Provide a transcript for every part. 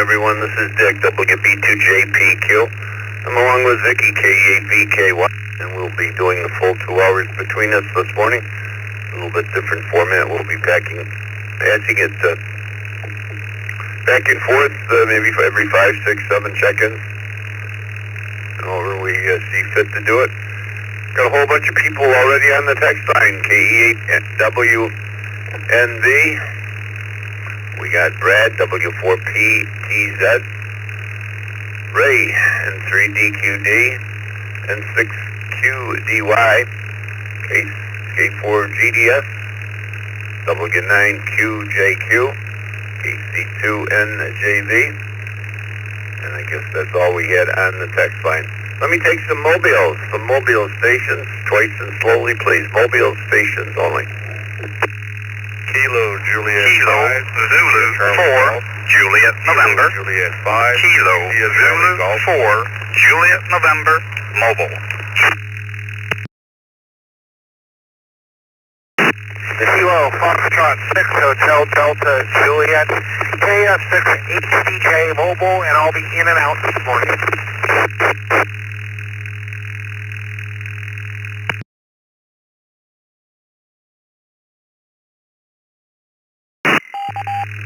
everyone. This is Dick, WB2JPQ. I'm along with Vicky, KE8VKY, and we'll be doing the full 2 hours between us this morning. A little bit different format. We'll be passing it back and forth, maybe for every 5, 6, 7 check-ins. However we see fit to do it. Got a whole bunch of people already on the text line, KE8WNV. We got Brad, W4PTZ, Ray, N3DQD, N6QDY, K4GDS, W9QJQ, KC2NJV, and I guess that's all we had on the text line. Let me take some mobile stations, twice and slowly please, mobile stations only. Kilo Juliet Kilo 5, Zulu 4 Juliet November. Juliet 5, Kilo Zulu 4 Juliet November mobile. Kilo Foxtrot 6 Hotel Delta Juliet KF6 HDJ mobile, and I'll be in and out this morning.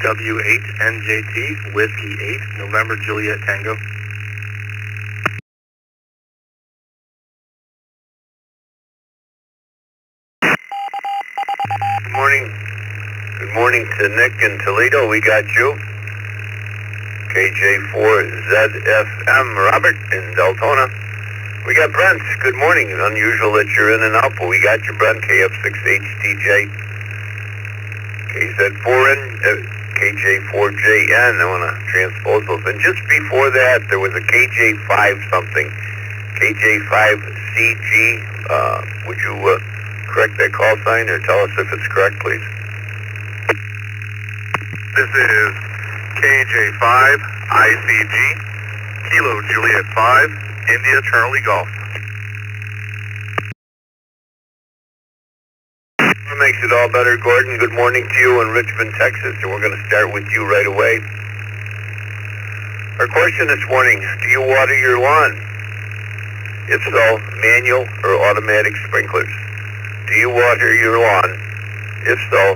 W8NJT, Whiskey 8, November Juliet Tango. Good morning to Nick in Toledo, we got you. KJ4ZFM, Robert in Deltona. We got Brent, good morning. Unusual that you're in and out, but we got you, Brent, KF6HTJ. KZ4N, KJ4JN, I want to transpose those. And just before that, there was a KJ5 something, KJ5CG. Would you correct that call sign or tell us if it's correct, please? This is KJ5ICG, Kilo Juliet 5, India Charlie Golf. That makes it all better, Gordon. Good morning to you in Richmond, Texas, and we're going to start with you right away. Our question this morning, do you water your lawn? If so, manual or automatic sprinklers? Do you water your lawn? If so,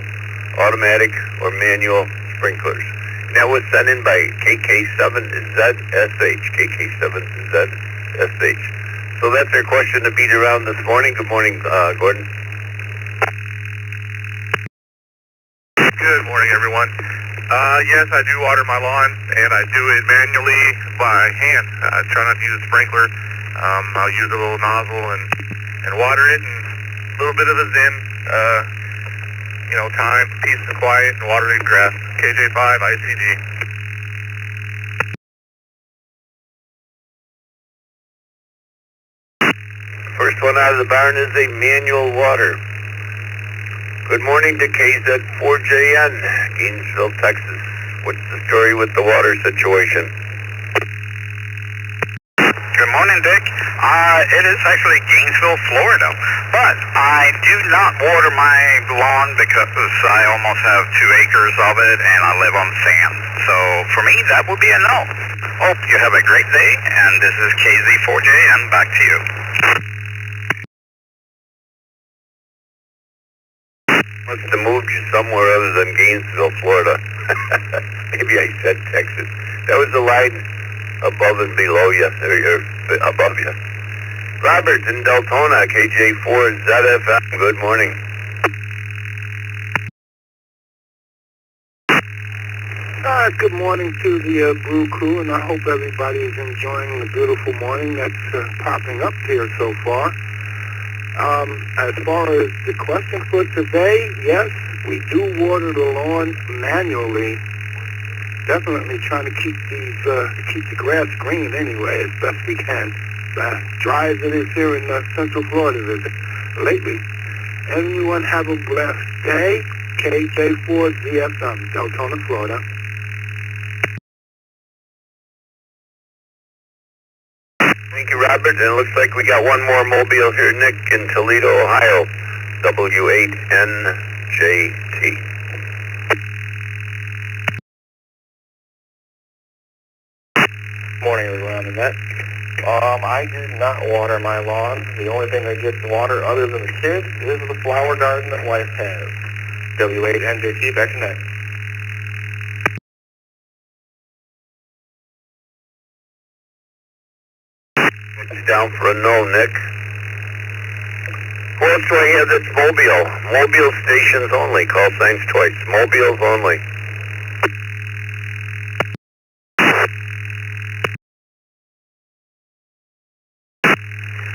automatic or manual sprinklers? And that was sent in by KK7ZSH, KK7ZSH. So that's our question to beat around this morning. Good morning, Gordon. Good morning, everyone. Yes, I do water my lawn, and I do it manually by hand. I try not to use a sprinkler. I'll use a little nozzle and water it, and a little bit of a zen, time, peace and quiet, and watering grass. KJ5 ICG. First one out of the barn is a manual water. Good morning to KZ4JN, Gainesville, Texas. What's the story with the water situation? Good morning, Dick. It is actually Gainesville, Florida, but I do not water my lawn because I almost have 2 acres of it and I live on sand. So for me, that would be a no. Hope you have a great day, and this is KZ4JN, back to you. Must have moved you somewhere other than Gainesville, Florida. Maybe I said Texas. That was the line above and below you, or above you. Robert in Deltona, KJ4ZFM, good morning. Good morning to the Brew crew, and I hope everybody is enjoying the beautiful morning that's popping up here so far. As far as the question for today, yes, we do water the lawn manually. Definitely trying to keep the grass green anyway, as best we can. Dry as it is here in Central Florida lately. Everyone have a blessed day. KJ4ZFM, Deltona, Florida. Thank you, Robert. And it looks like we got one more mobile here, Nick, in Toledo, Ohio, W8NJT. Morning, everyone on the net. I do not water my lawn. The only thing that gets water other than the kids is the flower garden that wife has. W8NJT, back to net. It's down for a no, Nick. Who else do I have that's Mobile? Mobile stations only. Call signs twice. Mobiles only.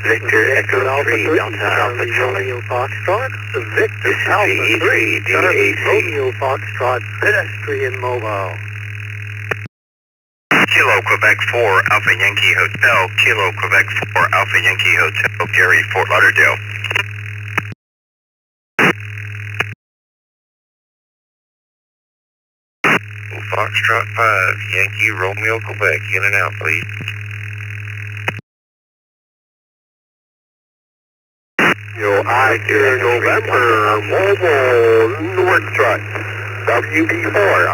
Victor Echo 3, Delta Alpha Charlie. Romeo Foxtrot. Victor This is Alpha the 3, E3 DAC. Romeo Foxtrot, pedestrian mobile. Kilo Quebec 4, Alpha Yankee Hotel. Kilo Quebec 4, Alpha Yankee Hotel. Gary, Fort Lauderdale. Foxtrot 5, Yankee Romeo Quebec. In and out, please. Victor November, mobile, North Strut, WB4.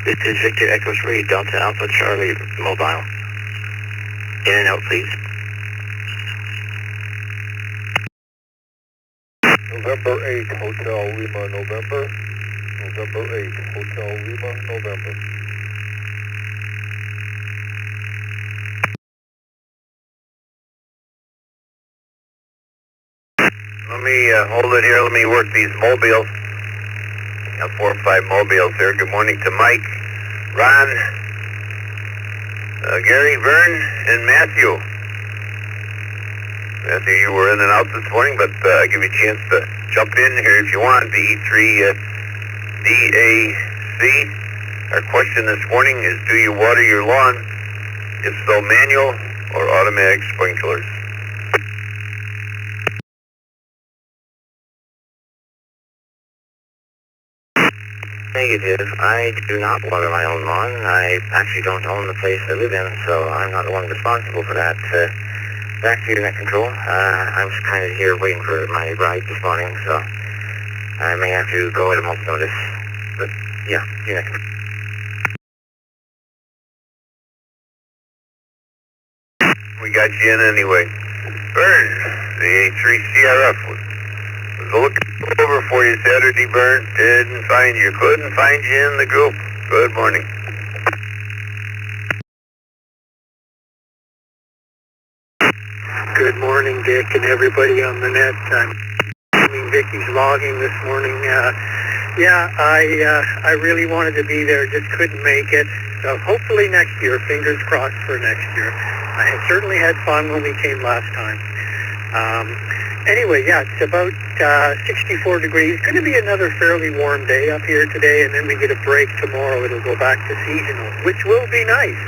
This is Victor Echo 3, Delta Alpha Charlie Mobile. In and out, please. November 8, Hotel Lima, November. November 8, Hotel Lima, November. Let me hold it here. Let me work these mobiles. Got 4 or 5 mobiles here. Good morning to Mike, Ron, Gary, Vern, and Matthew. Matthew, you were in and out this morning, but I'll give you a chance to jump in here if you want. The E3 DAC. Our question this morning is, do you water your lawn? If so, manual or automatic sprinklers? Negative. I do not water my own lawn. I actually don't own the place I live in, so I'm not the one responsible for that. Back to your net control. I'm just kind of here waiting for my ride this morning, so I may have to go at a moment's notice. But yeah, your net control. We got you in anyway. Vern, the A3CRF was looking over for you Saturday, Vern. Didn't find you. Couldn't find you in the group. Good morning. Good morning, Dick, and everybody on the net. I'm assuming Vicky's logging this morning. I really wanted to be there, just couldn't make it. So hopefully next year, fingers crossed for next year. I had certainly had fun when we came last time. Anyway, it's about 64 degrees. Going to be another fairly warm day up here today, and then we get a break tomorrow. It'll go back to seasonal, which will be nice.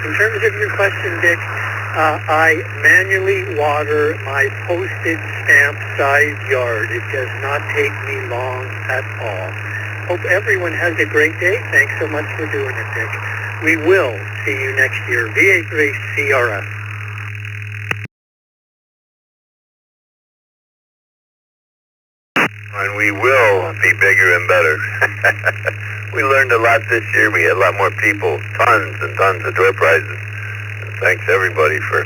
In terms of your question, Dick, I manually water my postage stamp sized yard. It does not take me long at all. Hope everyone has a great day. Thanks so much for doing it, Dick. We will see you next year. VA3CRF. And we will be bigger and better. We learned a lot this year. We had a lot more people, tons and tons of door prizes. And thanks everybody for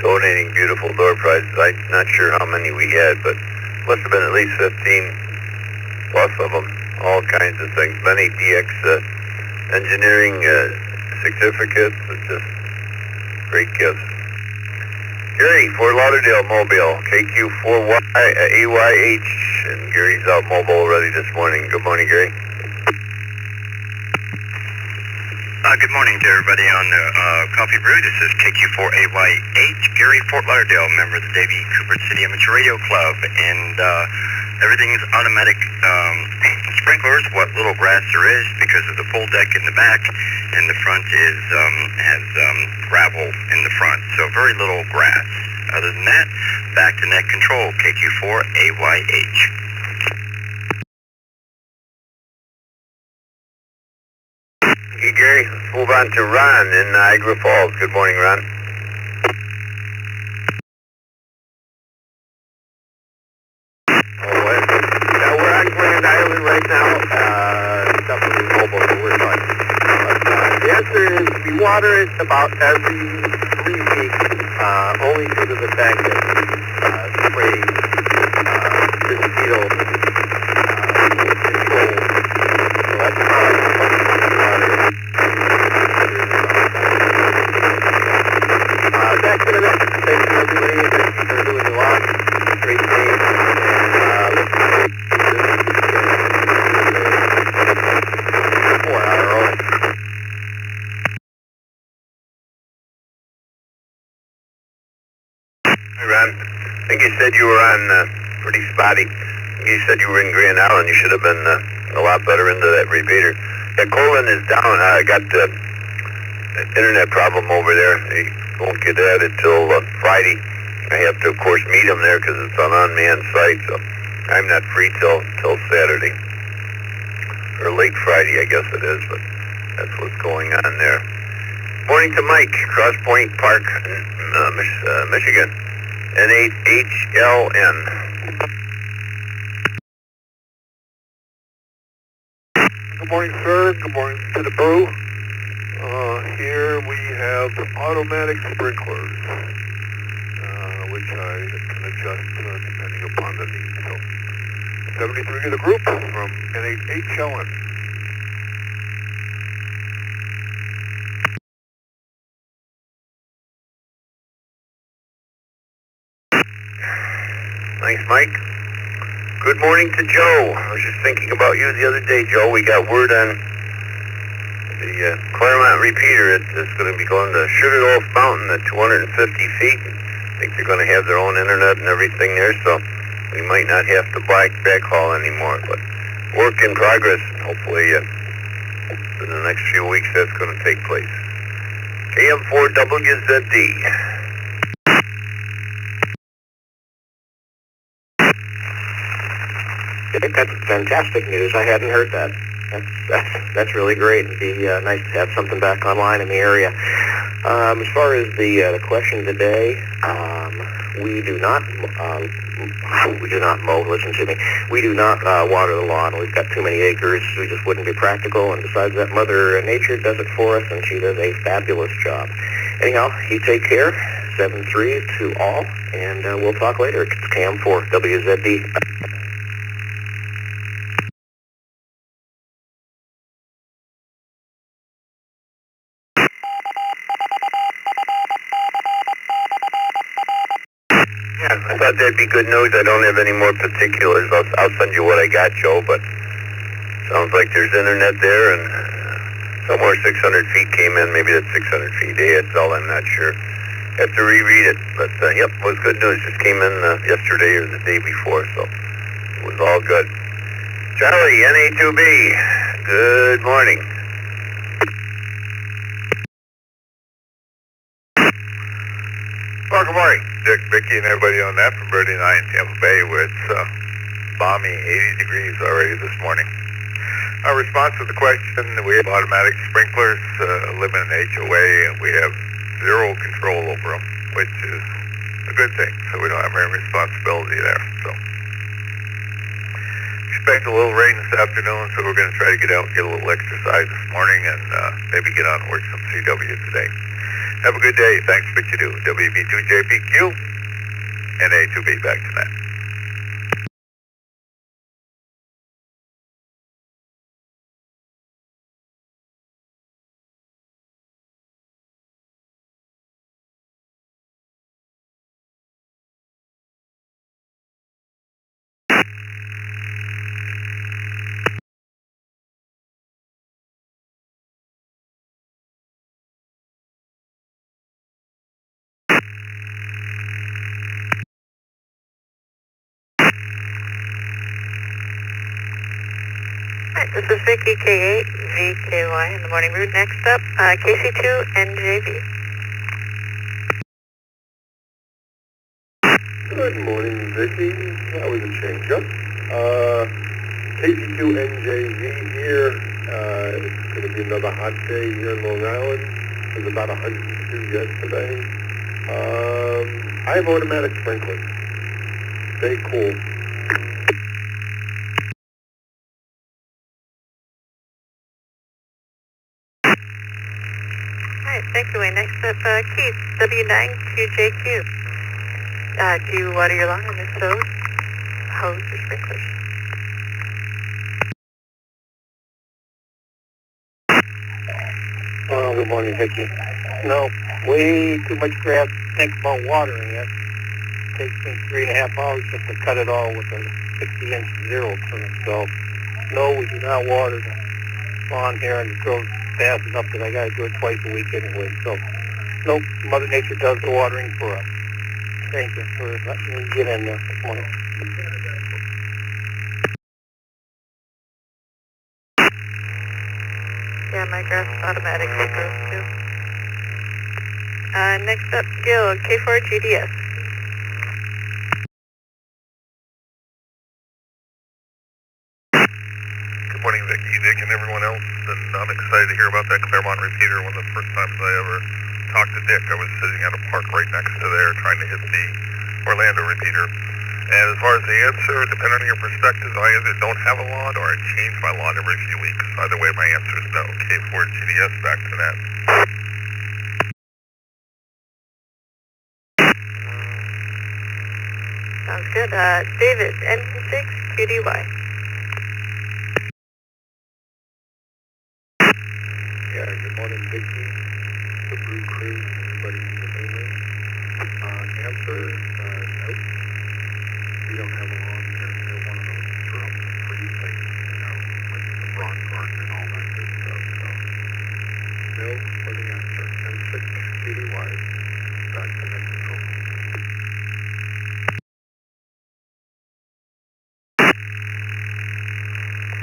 donating beautiful door prizes. I'm not sure how many we had, but must have been at least 15 plus of them. All kinds of things. Many DX engineering certificates. It's just great gifts. Gary, Fort Lauderdale Mobile, KQ4AYH, and Gary's out mobile already this morning. Good morning, Gary. Good morning to everybody on the Coffee Brew. This is KQ4AYH, Gary, Fort Lauderdale, member of the Davie Cooper City Amateur Radio Club, and everything's automatic sprinklers, what little grass there is, because of the full deck in the back, and the front is has gravel in the front, so very little grass. Other than that, back to net control, KQ4AYH. Okay, Gary, let's move on to Ron in Niagara Falls. Good morning, Ron. We're on Grand Island right now. Definitely mobile, so we're fine. We water it about every 3 weeks, only due to the fact that we spray mosquito control. So that's probably how much we water it. That's it. Thank you, everybody. Thank you for doing the walk. Great day. And let's see. 4 hour. Hey, Ron. I think you said you were on pretty spotty. You said you were in Grand Island. You should have been a lot better into that repeater. Yeah, Colin is down. I got the internet problem over there. He won't get at it till Friday. I have to, of course, meet him there because it's an unmanned site, so I'm not free till Saturday. Or late Friday, I guess it is, but that's what's going on there. Morning to Mike, Cross Point Park, Michigan. N8HLN. Good morning, sir. Good morning to the Brew. Here we have automatic sprinklers, which I can adjust depending upon the need. So, 73 in the group from N8HLN. Thanks, Mike. Good morning to Joe. I was just thinking about you the other day, Joe. We got word on the Claremont repeater. It's going to be going to Sugarloaf Mountain at 250 feet. I think they're going to have their own internet and everything there, so we might not have to backhaul anymore. But work in progress. Hopefully, in the next few weeks, that's going to take place. AM4WZD. That's fantastic news. I hadn't heard that. That's really great. It'd be nice to have something back online in the area. As far as the question today, we do not mow. Listen to me. We do not water the lawn. We've got too many acres. We just wouldn't be practical. And besides that, Mother Nature does it for us, and she does a fabulous job. Anyhow, you take care. 7-3 to all, and we'll talk later. It's KM4 WZD. Yeah, I thought that'd be good news. I don't have any more particulars. I'll send you what I got, Joe, but sounds like there's internet there, and somewhere 600 feet came in. Maybe that's 600 feet ASL, I'm not sure. Have to reread it, but yep, it was good news. Just came in yesterday or the day before, so it was all good. Charlie, NA2B, good morning. Well, good morning, Dick, Vicky, and everybody on that from Birdie and I in Tampa Bay, where it's balmy 80 degrees already this morning. Our response to the question, we have automatic sprinklers, live in an HOA, and we have zero control over them, which is a good thing, so we don't have any responsibility there. So, expect a little rain this afternoon, so we're going to try to get out and get a little exercise this morning, and maybe get on and work some CW today. Have a good day. Thanks for what you do. WB2JPQ, NA2B, back to that. This is Vicky, K8, VKY in the morning route. Next up, KC2, NJV. Good morning, Vicky. That was a change-up. KC2NJV here. It's going to be another hot day here in Long Island. It was about 102 yesterday. I have automatic sprinklers. Stay cool. Hi, right, thank you, Wayne. Next up, Keith, W9QJQ. Do you water your lawn in this hose or sprinklers? Oh, good morning, Vicki. No, way too much grass to think about watering it. Takes me 3.5 hours just to cut it all with a 60-inch zero turn. So, no, we do not water the lawn here, and it grows fast enough that I got to do it twice a week anyway. So, nope, Mother Nature does the watering for us. Thank you for letting me get in there this morning. Yeah, my grass automatically grows too. Next up, Gil, K4GDS. Good morning, Vicki, Dick, and everyone else. And I'm excited to hear about that Claremont repeater. One of the first times I ever talked to Dick, I was sitting at a park right next to there trying to hit the Orlando repeater. And as far as the answer, depending on your perspective, I either don't have a lawn or I change my lawn every few weeks. Either way, my answer is no. K4GDS, back to that. Sounds good. David, N6QDY. Yeah, good morning, Vicki, the Brew crew, everybody in the mainland. Answer, nope. We don't have a lawn here. We have one of those shrub free things, like the rock garden and all that good stuff. So, no for the answer. N6 CDY, back to net control.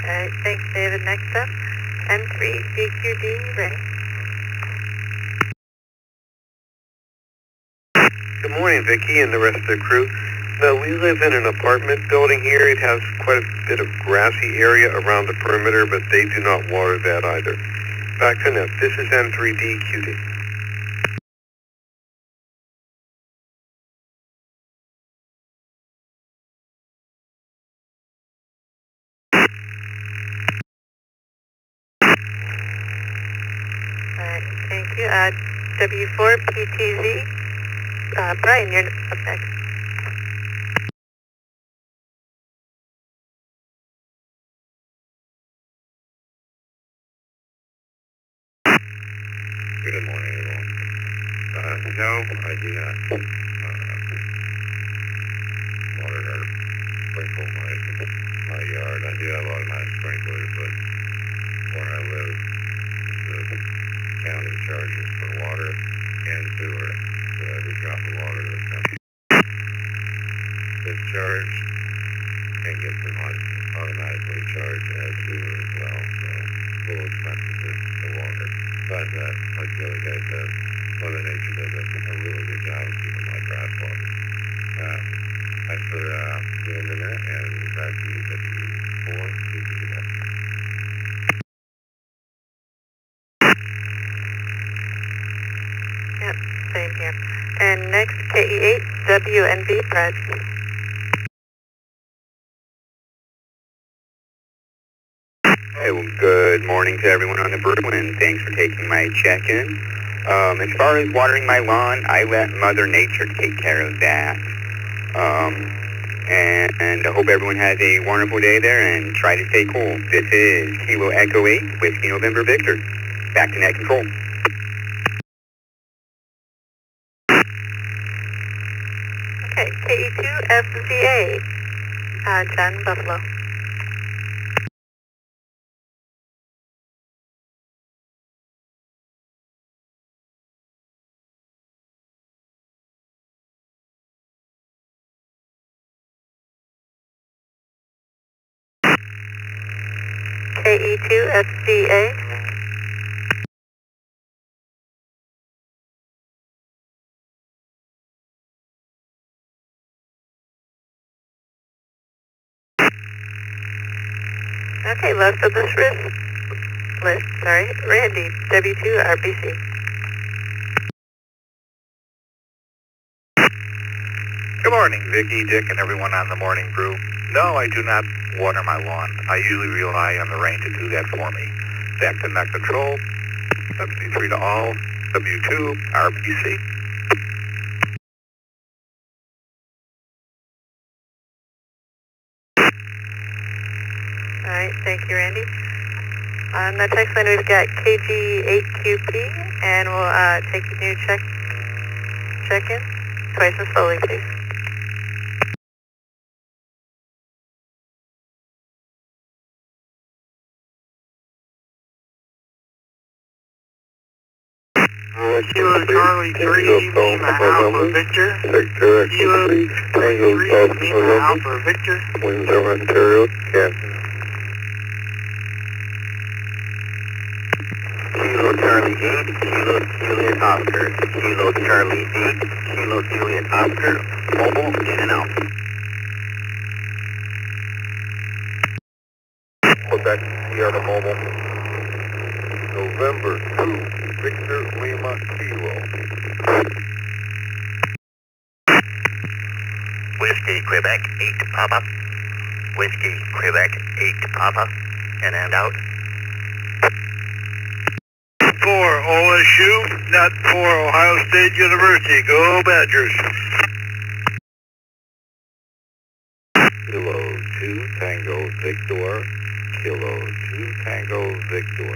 Alright, thanks, David. Next up, N3DQD, Ray. Good morning, Vicki and the rest of the crew. No, we live in an apartment building here. It has quite a bit of grassy area around the perimeter, but they do not water that either. Back to net. This is N3DQD. Alright, thank you. W4PTZ. Brian, you're up next. Good morning, everyone. No, I do not water or sprinkle my yard. I do have automatic sprinklers, but where I live, the county charges for water and sewer. So every drop of water that's discharged and gets automatically charged as sewer as well. So a little expensive to water. But like the other guy said, Mother Nature does a really good job of keeping my grass watered. Thanks for doing the net, and back to you, W4, Yep, same here. And next, KE8WNB, Brad. Hey, well, good morning to everyone on the Brew, and thanks for taking my check-in. As far as watering my lawn, I let Mother Nature take care of that. And I hope everyone has a wonderful day there, and try to stay cool. This is Kilo Echo 8, Whiskey November Victor. Back to net control. Okay, KE2FZA, John Buffalo. KE2FZA. Okay, last of this list, Randy, W2RBC. Good morning, Vicki, Dick, and everyone on the morning brew. No, I do not water my lawn. I usually rely on the rain to do that for me. Back to net control, 73 to all, W2, RPC. Alright, thank you, Randy. On the text line, we've got KG8QP, and we'll take a new check-in. Twice as slowly, please. Kilo Charlie 3, Lima Alpha Victor. Kilo 3, Lima Alpha Victor. Windsor, Ontario, Canada. Kilo Charlie 8, Kilo Juliet Oscar. Kilo Charlie 8, Kilo Juliet Oscar. Mobile, in and out. Quebec, Sierra Mobile. November 2, Victor Lima Kilo. Whiskey, Quebec, 8 Papa. Whiskey, Quebec, 8 Papa. In and out. For OSU, not for Ohio State University. Go Badgers. Kilo 2 Tango Victor. Kilo 2 Tango Victor.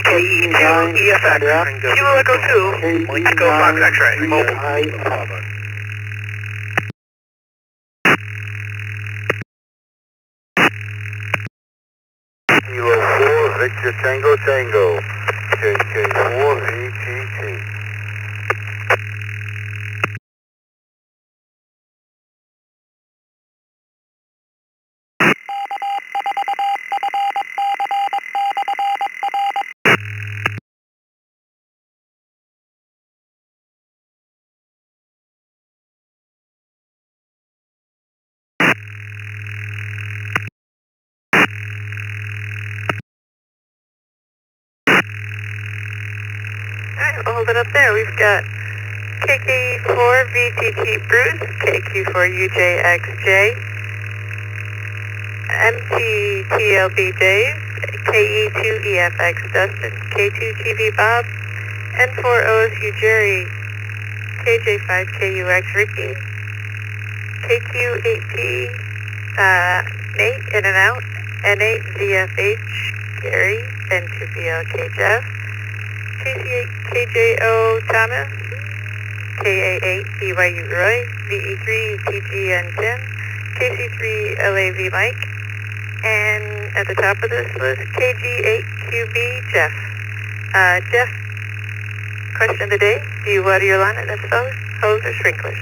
KE2 EFX. Kilo Echo 2. Echo Fox X-ray. Mobile. Kilo 4 Victor Tango Tango. KK4 VTT. Alright, we'll hold it up there. We've got KK4 VTT Bruce, KQ4 UJXJ, MTTLB Dave, KE2 EFX Dustin, K2 TV Bob, N4 OSU Jerry, KJ5 KUX Ricky, KQ8P Nate in and out, N8 ZFH Gary, N2BLK Jeff, KJ0 Thomas, KA8 BYU Roy, VE3 TGN Tim, KC3 LAV Mike, and at the top of this list, KG8QB Jeff. Jeff, question of the day, do you water your lawn at this hose or sprinklers?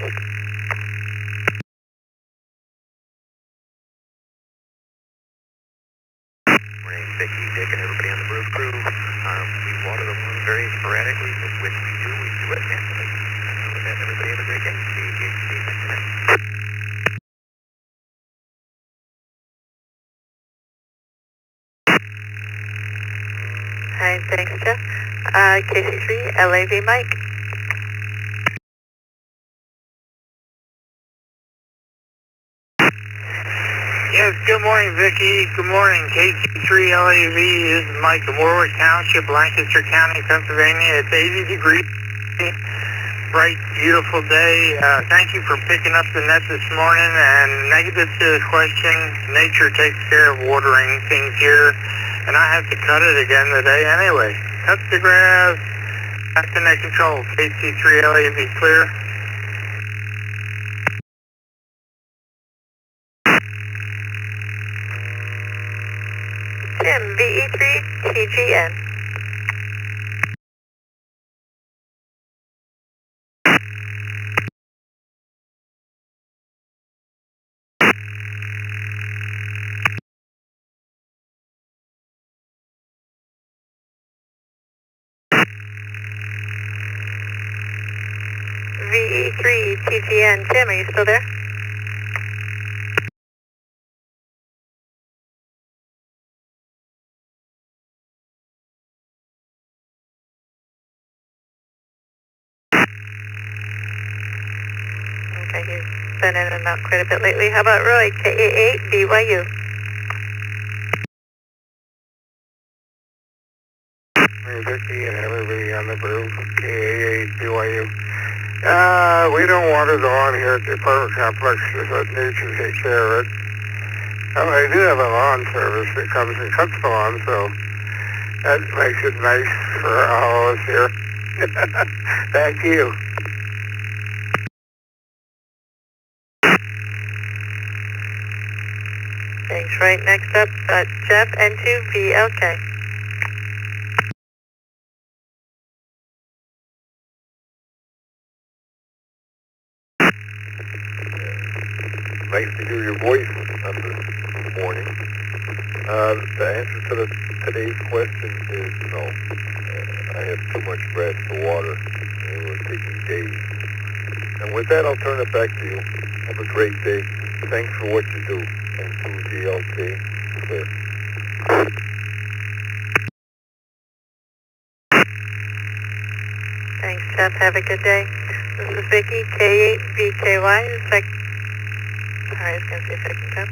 Morning, Vicky, Dick, and everybody on the Brew crew. We water the lawn very sporadically, but when we do it naturally. With that, everybody have a great day. Hi, thanks, Jeff. KC3 LAV Mike. Yes, good morning, Vicki. Good morning, KC3 LAV. This is Mike in Warwick Township, Lancaster County, Pennsylvania. It's 80 degrees. Bright, beautiful day. Thank you for picking up the net this morning. And negative to the question, nature takes care of watering things here. And I have to cut it again today anyway. Cut the grass. Back to net control. KC3 LAV clear. Tim, VE3 TGN. VE3 TGN. Tim, are you still there? Okay, he's been in and out quite a bit lately. How about Roy, KA8 BYU? morning, Vicky, and everybody on the Brew, KA8 BYU. We don't water the lawn here at the apartment complex because let nature take care of it. I do have a lawn service that comes and cuts the lawn, so that makes it nice for all of us here. Thank you. Thanks. Right, next up, Jeff, N2VLK. Nice to hear your voice on this morning. The answer to today's question is no. I have too much grass to water. It will take me days. And with that, I'll turn it back to you. Have a great day. Thanks for what you do. And to GLK, clear. Thanks, Jeff. Have a good day. This is Vicky, K8VKY, I was going to say second cup.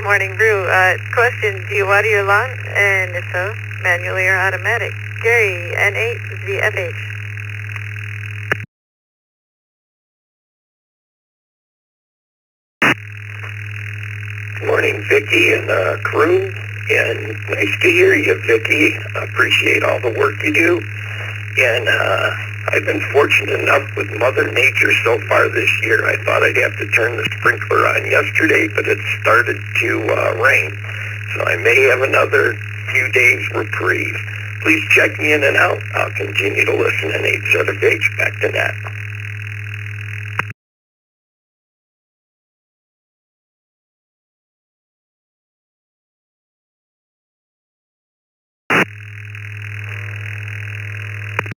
Morning Brew. Question, do you water your lawn? And if so, manually or automatic? Gary, N8VFH. Morning, Vicky and crew. And nice to hear you, Vicky. I appreciate all the work you do. And I've been fortunate enough with Mother Nature so far this year. I thought I'd have to turn the sprinkler on yesterday, but it started to rain. So I may have another few days reprieve. Please check me in and out. I'll continue to listen in 8 sort of H. Back to that.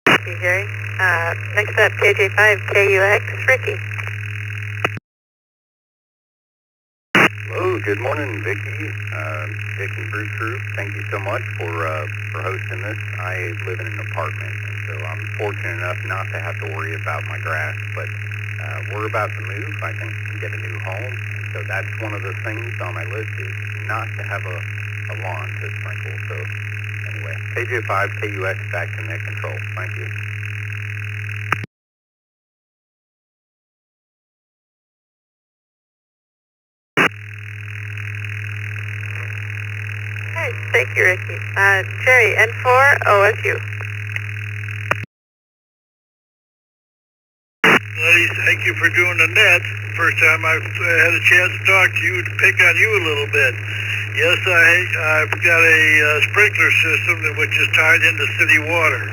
Thank you, Gary. Next up, KJ5KUX, Ricky. Hello, good morning, Vicky. Vicky and Brew Crew, thank you so much for hosting this. I live in an apartment, and so I'm fortunate enough not to have to worry about my grass, but we're about to move, I think, and get a new home, and so that's one of the things on my list is not to have a lawn to sprinkle. So anyway, KJ5KUX back to net control. Thank you. Hey, thank you, Ricky. Jerry, N4OSU. Ladies, thank you for doing the net. First time I've had a chance to talk to you, to pick on you a little bit. Yes, I've got a sprinkler system which is tied into city water.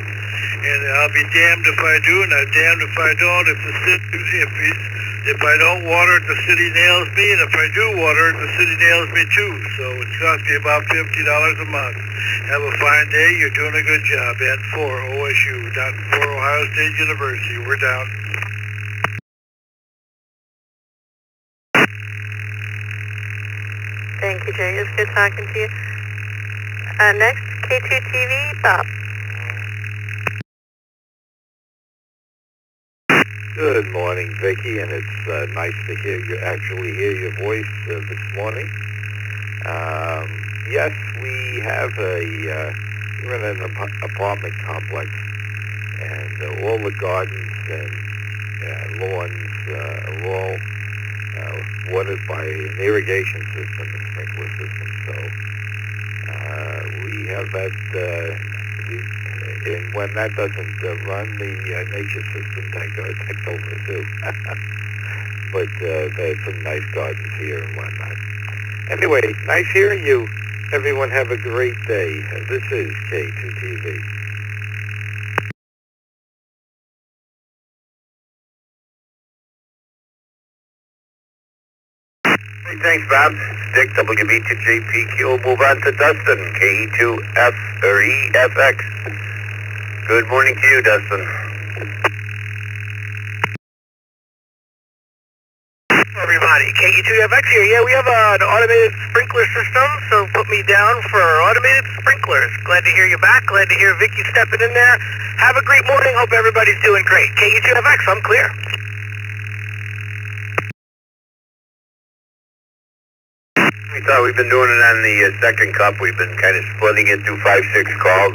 And I'll be damned if I do, and I'm damned if I don't. If I don't water it, the city nails me, and if I do water it, the city nails me too. So it costs me about $50 a month. Have a fine day. You're doing a good job. N4 OSU, down for Ohio State University. We're down. Thank you, Jerry. It's good talking to you. Next, K2TV, Bob. Good morning, Vicky, and it's nice to hear your voice this morning. Yes, we have we're in an apartment complex, and all the gardens and lawns are all watered by an irrigation system, a sprinkler system. So we have that. And when that doesn't run, the nature system takes over too. But there's some nice gardens here and whatnot. Anyway, nice hearing you. Everyone have a great day. This is K2TV. Hey, thanks, Bob. Dick, WB2JPQ. We'll move on to Dustin, KE2EFX. Good morning to you, Dustin. Everybody, KE2FX here. Yeah, we have an automated sprinkler system, so put me down for automated sprinklers. Glad to hear you back. Glad to hear Vicky stepping in there. Have a great morning. Hope everybody's doing great. KE2FX, I'm clear. We thought we've been doing it on the second cup. We've been kind of splitting it through 5-6 calls.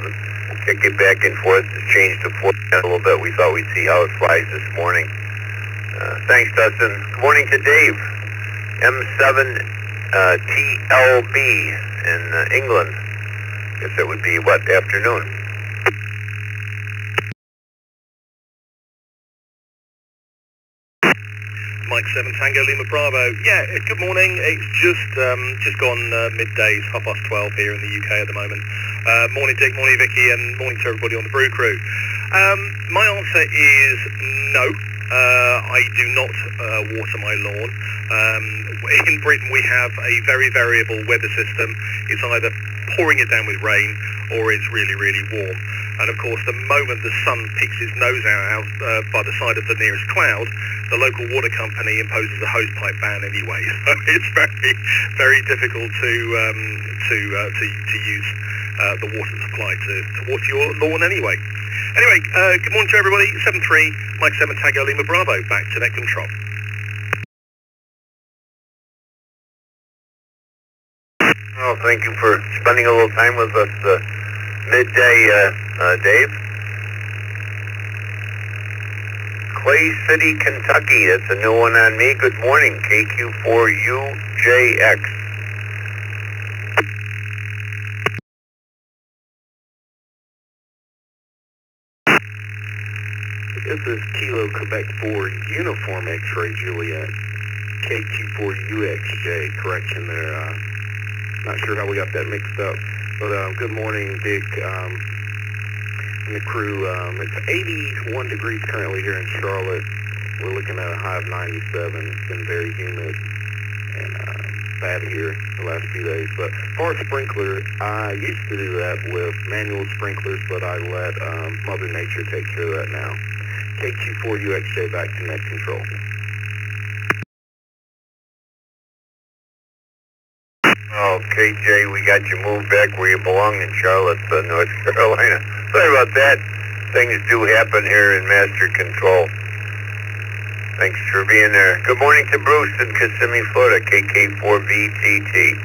kick it back and forth. It's changed to 4 a little bit. We thought we'd see how it flies this morning. Thanks, Dustin. Good morning to Dave. M7 TLB in England. Guess it would be, what, afternoon? Mike 7 Tango Lima Bravo. Yeah, good morning. It's just gone midday, it's 12:30 here in the UK at the moment. Morning Dick, morning Vicky, and morning to everybody on the Brew crew. My answer is no. I do not water my lawn. In Britain we have a very variable weather system. It's either pouring it down with rain or it's really, really warm. And of course, the moment the sun peeks its nose out by the side of the nearest cloud, the local water company imposes a hosepipe ban anyway. So it's very, very difficult to use the water supply to water your lawn anyway. Anyway, good morning to everybody. 7-3, Mike 7 Tango Lima Bravo, back to net control. Oh, thank you for spending a little time with us midday, Dave. Clay City, Kentucky. That's a new one on me. Good morning, KQ4UJX. This is Kilo Quebec 4 Uniform X-Ray Juliet. KQ4UXJ. Correction there. Not sure how we got that mixed up. But good morning, Dick, and the crew. It's 81 degrees currently here in Charlotte. We're looking at a high of 97. It's been very humid and bad here the last few days. But for a sprinkler, I used to do that with manual sprinklers, but I let Mother Nature take care of that now. KQ4UXJ, back to net control. Oh, KJ, we got you moved back where you belong in Charlotte, North Carolina. Sorry about that. Things do happen here in Master Control. Thanks for being there. Good morning to Bruce in Kissimmee, Florida, KK4VTT.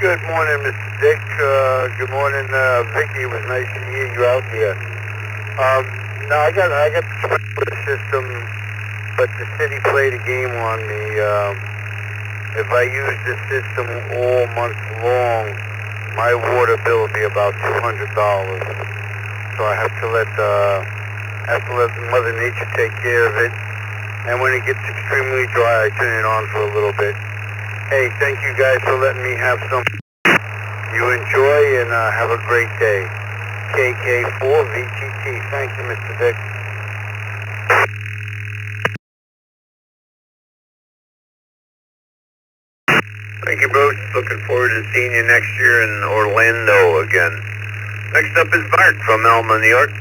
Good morning, Mr. Dick. Good morning, Vicky. It was nice to hear you out there. No, I got the sprinkler system, but the city played a game on me. If I use this system all month long, my water bill will be about $200. So I have to let Mother Nature take care of it. And when it gets extremely dry, I turn it on for a little bit. Hey, thank you guys for letting me have some. You enjoy and have a great day. KK4VTT. Thank you, Mr. Dick. Thank you, Bruce. Looking forward to seeing you next year in Orlando again. Next up is Mark from Elma, New York.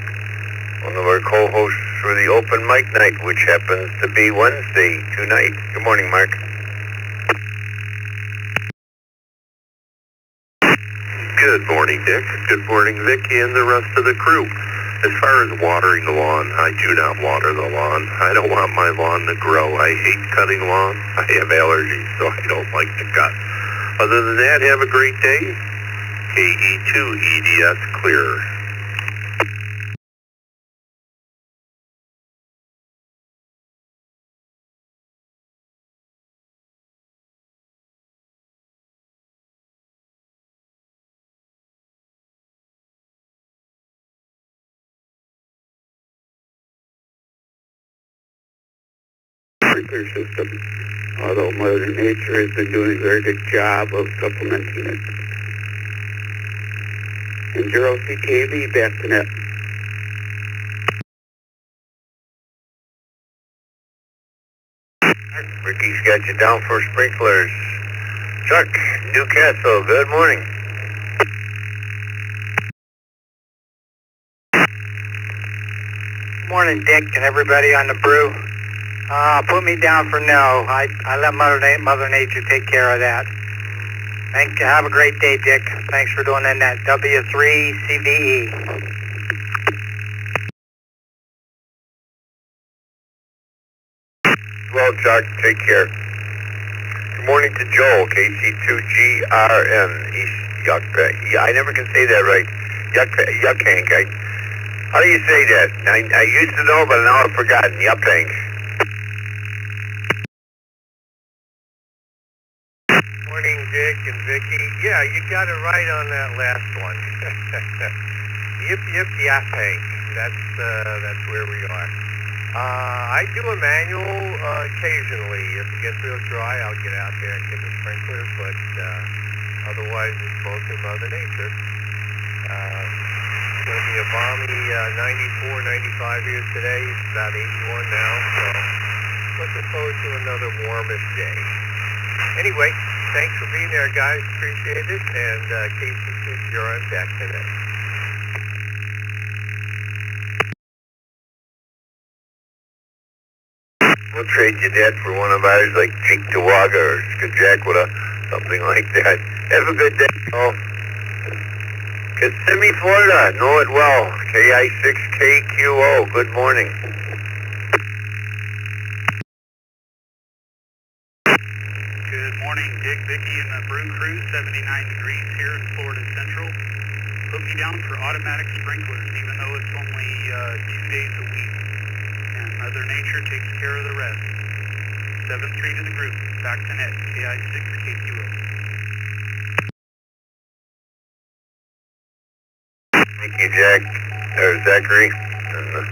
One of our co-hosts for the open mic night, which happens to be Wednesday tonight. Good morning, Mark. Good morning, Dick. Good morning, Vicky, and the rest of the crew. As far as watering the lawn, I do not water the lawn. I don't want my lawn to grow. I hate cutting lawn. I have allergies, so I don't like to cut. Other than that, have a great day. KE2EDS clear. Sprinkler system, although Mother Nature has been doing a very good job of supplementing it. And 0CKB, back to net. Ricky's got you down for sprinklers. Chuck, Newcastle, good morning. Morning, Dick, and everybody on the Brew. Put me down for no. I let Mother Nature take care of that. Have a great day, Dick. Thanks for doing that. W3CVE. Well, Chuck, take care. Good morning to Joel, KC2GRN, East Yuck. Yeah, I never can say that right. Yuckank. How do you say that? I used to know, but now I've forgotten. Yuckank. Morning, Dick and Vicky. Yeah, you got it right on that last one. Yip yip yapping. That's where we are. I do a manual occasionally. If it gets real dry, I'll get out there and get the sprinkler, but otherwise it's mostly Mother Nature. It's going to be a balmy 94, 95 here today. It's about 81 now, so looking forward to another warmish day. Anyway, thanks for being there, guys. Appreciate it. And KC2GRN back today. We'll trade you that for one of ours, like Cheektowaga or Skajakwada, something like that. Have a good day. Oh, Kissimmee, Florida. Know it well. KI6KQO. Good morning. Good morning, Dick, Vicky, and the Brew Crew. 79 degrees here in Florida Central. Put me down for automatic sprinklers, even though it's only 2 days a week. And Mother Nature takes care of the rest. 7-3 to the group. Back to net. KI6KQO. Thank you, Zachary. And,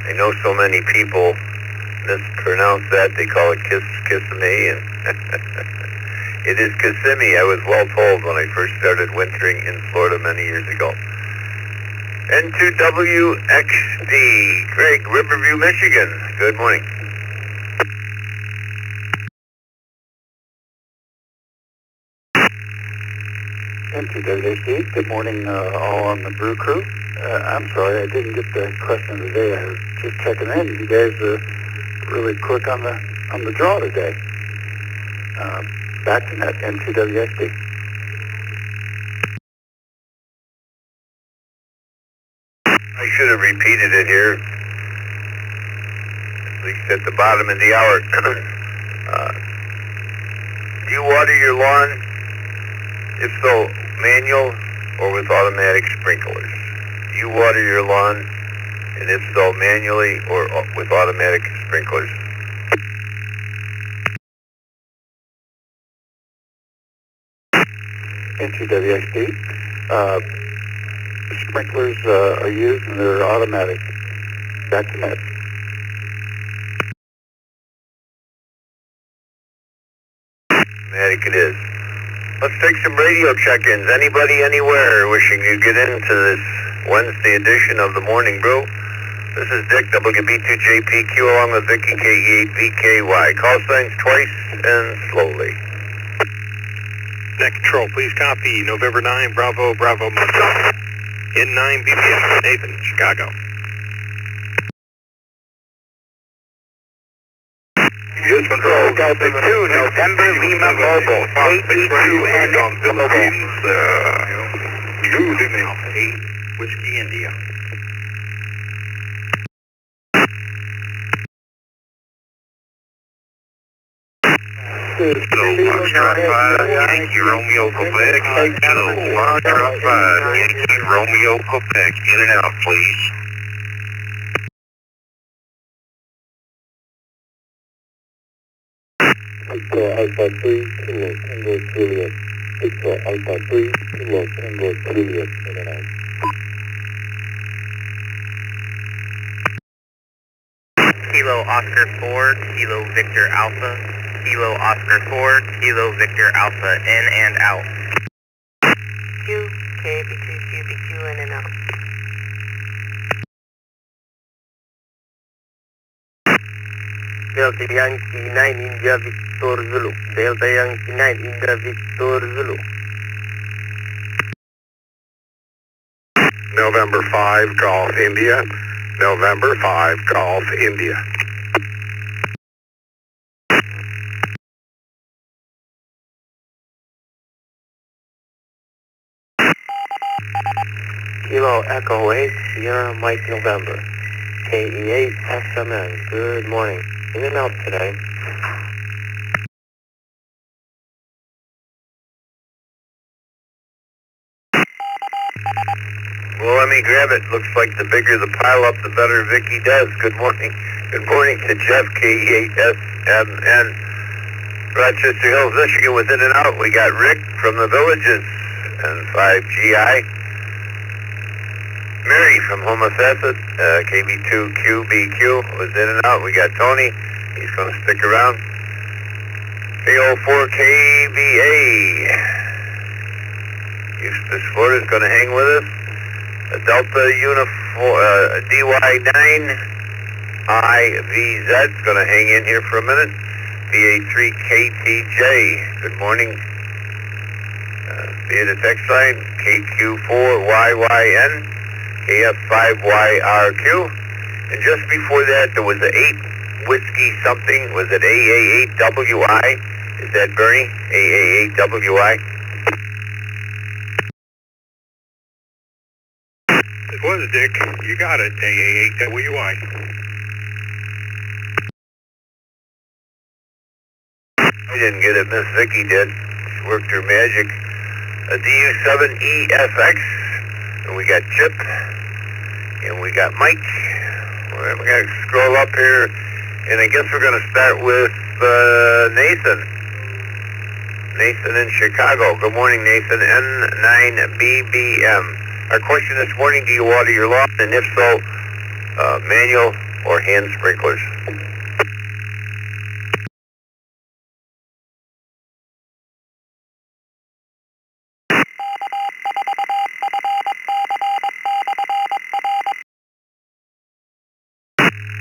I know so many people mispronounce that. They call it Kissimmee, and it is Kissimmee. I was well told when I first started wintering in Florida many years ago. N2WXD, Greg, Riverview, Michigan. Good morning. N2WXD, good morning all on the Brew Crew. I'm sorry, I didn't get the question of the day. I was just checking in. You guys are really quick on the draw today. Back to net, N2WXD. I should have repeated it here, at least at the bottom of the hour. Do you water your lawn? If so, manual or with automatic sprinklers? Do you water your lawn, and if so, manually or with automatic sprinklers? N2WXD. Sprinklers are used and they're automatic. Back to net. Automatic it is. Let's take some radio check-ins. Anybody, anywhere wishing to get into this Wednesday edition of the Morning Brew? This is Dick, WB2JPQ, along with Vicky, KE8VKY. Call signs twice and slowly. Net Control, please copy. November 9, Bravo, Bravo, Motel. N9 BPS, Nathan, Chicago. Use Control, Delta 2, November, Lima Mobile, KT2N Philippines. Good evening. 8, Whiskey, India. Yankee Romeo Quebec, Foxtrot 5, Yankee Romeo Quebec, in and out, please. Alpha 3, Kilo, Tango, Juliet. Victor, Alpha 3, Kilo, Tango, Juliet, in and out. Kilo Oscar 4, Kilo Victor Alpha. Kilo Oscar 4, Kilo Victor Alpha, in and out. Q, KB2QBQ, in and out. Delta Yankee 9 India Victor Zulu. Delta Yankee 9 India Victor Zulu. November 5, Golf, India. November 5, Golf, India. Kilo Echo 8, Sierra Mike November. KE8 XMN. Good morning. In and out today. let me grab it. Looks like the bigger the pile up, the better Vicky does. Good morning. Good morning to Jeff, K8SMN. Rochester Hills, Michigan was in and out. We got Rick from the Villages and 5GI. Mary from Homosasset, KB2QBQ was in and out. We got Tony. He's going to stick around. A04KBA. Eustis, Florida is going to hang with us. A Delta DY9IVZ is going to hang in here for a minute. PA3KTJ, good morning. Via the text line, KQ4YYN, KF5YRQ. And just before that, there was a 8 whiskey something. Was it AA8WI? Is that Bernie? AA8WI? It was, Dick. You got it, AA8WI. I didn't get it. Miss Vicky did. She worked her magic. A DU7EFX. And we got Chip. And we got Mike. We're going to scroll up here. And I guess we're going to start with Nathan. Nathan in Chicago. Good morning, Nathan. N9BBM. Our question this morning, do you water your lawn? And if so, manual or hand sprinklers?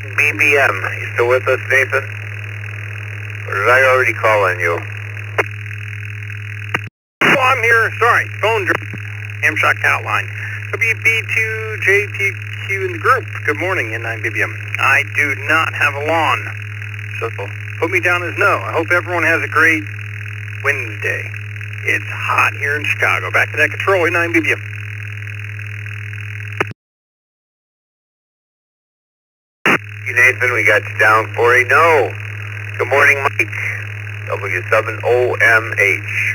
BBM, you still with us, Nathan? Or did I already call on you? Oh, I'm here. Sorry. Phone drop. Amshock outline. WB2JTQ in the group. Good morning, N9BBM. I do not have a lawn, so put me down as no. I hope everyone has a great Wednesday. It's hot here in Chicago. Back to that control, N9BBM. Nathan, we got you down for a no. Good morning, Mike. W7OMH.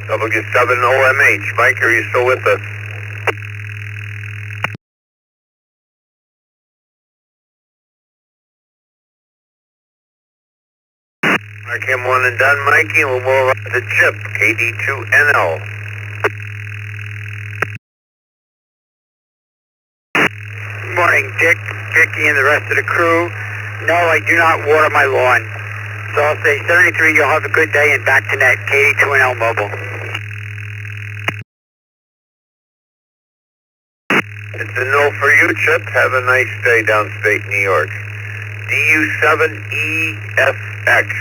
W7OMH. Mike, are you still with us? Mark him one and done, Mikey, and we'll move on to Chip, KD2NL. Good morning, Dick, Vicky, and the rest of the crew. No, I do not water my lawn. So I'll say 73, you'll have a good day, and back to net, KD2NL Mobile. It's a no for you, Chip. Have a nice day downstate New York. DU7EFX.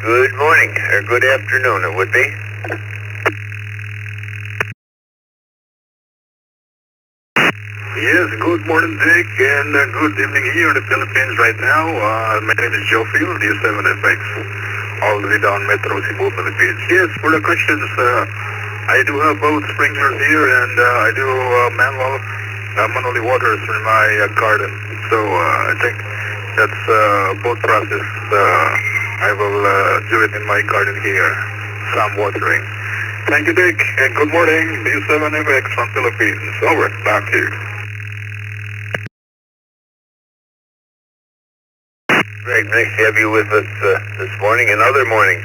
Good morning, or good afternoon, it would be. Yes, good morning, Dick, and good evening here in the Philippines right now. My name is Joe Field, DU7FX, all the way down Metro Cebu, Philippines. Yes, for the questions, I do have both sprinklers here, and I do manually waters in my garden. So I think that's both process. I will do it in my garden here, some watering. Thank you, Dick, and good morning, DU7FX from Philippines. Over, back to you. Great, nice to have you with us this morning and other mornings.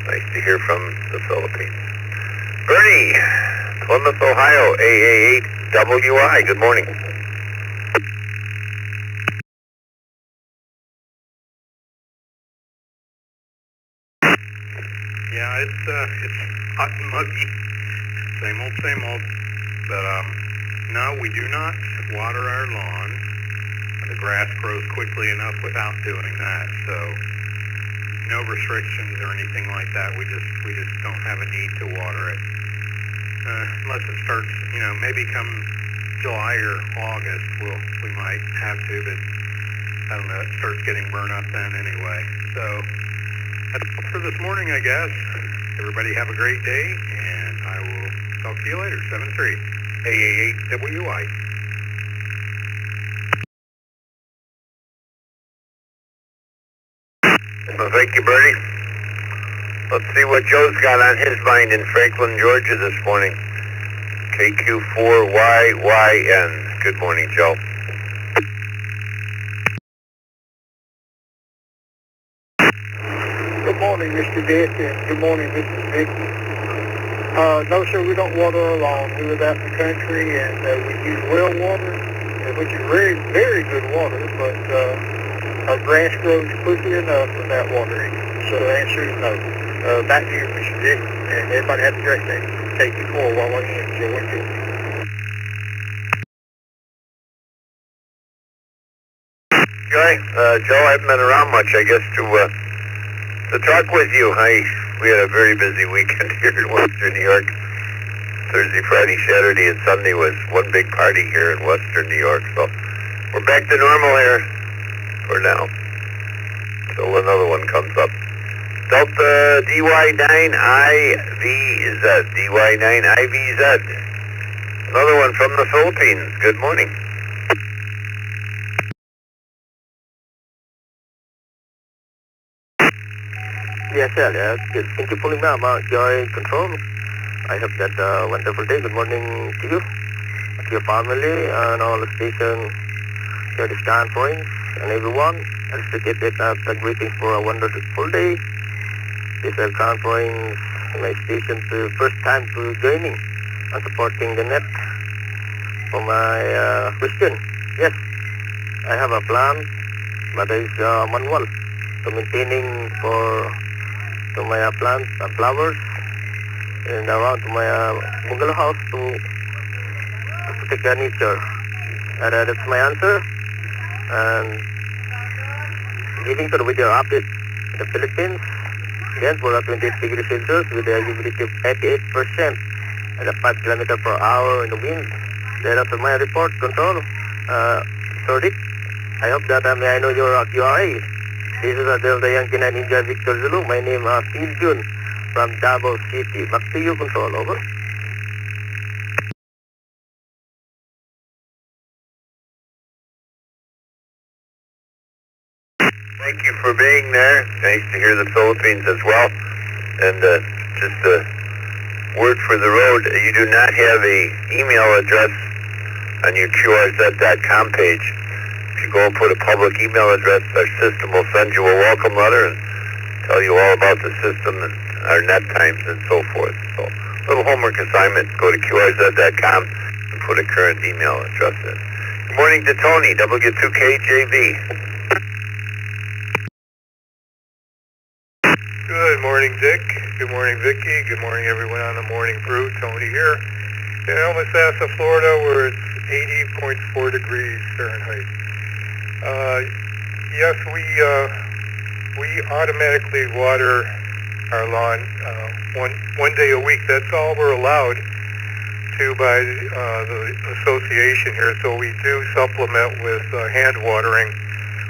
Nice to hear from the Philippines. Bernie, Plymouth, Ohio, AA8WI, good morning. Yeah, it's hot and muggy. Same old. But no, we do not water our lawn. The grass grows quickly enough without doing that. So no restrictions or anything like that. We just don't have a need to water it. Unless it starts, maybe come July or August, we might have to, but I don't know, it starts getting burned up then anyway. So that's all for this morning, I guess. Everybody have a great day, and I will talk to you later. 7-3, AA8WI. Well, thank you, Bertie. Let's see what Joe's got on his mind in Franklin, Georgia this morning. KQ4YYN. Good morning, Joe. Good morning, Mr. Dick, and good morning, Mrs. Vicky. No, sir, we don't water our lawn. We live out in the country, and we use well water, which is very, very good water, but our grass grows quickly enough without watering. So the answer is no. Back to you, Mr. Dick, and everybody have a great day. Take you forward while we're in, Joe and Joe. Joe, I haven't been around much, I guess, to talk with you. We had a very busy weekend here in Western New York. Thursday, Friday, Saturday, and Sunday was one big party here in Western New York. So we're back to normal here for now, till another one comes up. Delta DY9IVZ, DY9IVZ. Another one from the Philippines. Good morning. Yes, sir. Yes. Thank you for pulling me about your control. I hope that wonderful day. Good morning to you, to your family, and all the station, your stand points, and everyone. I'll keep it the greetings for a wonderful day. This is Crown Points, my station, to first time to joining and supporting the net for my question. Yes, I have a plan, but it's manual to maintaining to my plants and flowers and around to my bungalow house to protect the nature. And that's my answer. And giving to the video update in the Philippines, again for 28 degrees Celsius with the humidity of 88% and a 5 km per hour in the wind. Then after my report, control, Sir Dick, I hope that I know your QRA. This is Delta Yankee 9 India Victor Zulu. My name is Phil Jun from Davao City. Back to you, control, over. Thank you for being there. Nice to hear the Philippines as well. And just a word for the road, you do not have a email address on your QRZ.com page. If you go and put a public email address, our system will send you a welcome letter and tell you all about the system and our net times and so forth. So, little homework assignment, go to QRZ.com and put a current email address in. Good morning to Tony, W2KJV. Good morning, Dick. Good morning, Vicky. Good morning, everyone on the Morning Brew. Tony here. In Elmsassa, Florida, where it's 80.4 degrees Fahrenheit. Yes, we automatically water our lawn one day a week. That's all we're allowed to by the association here. So we do supplement with hand watering,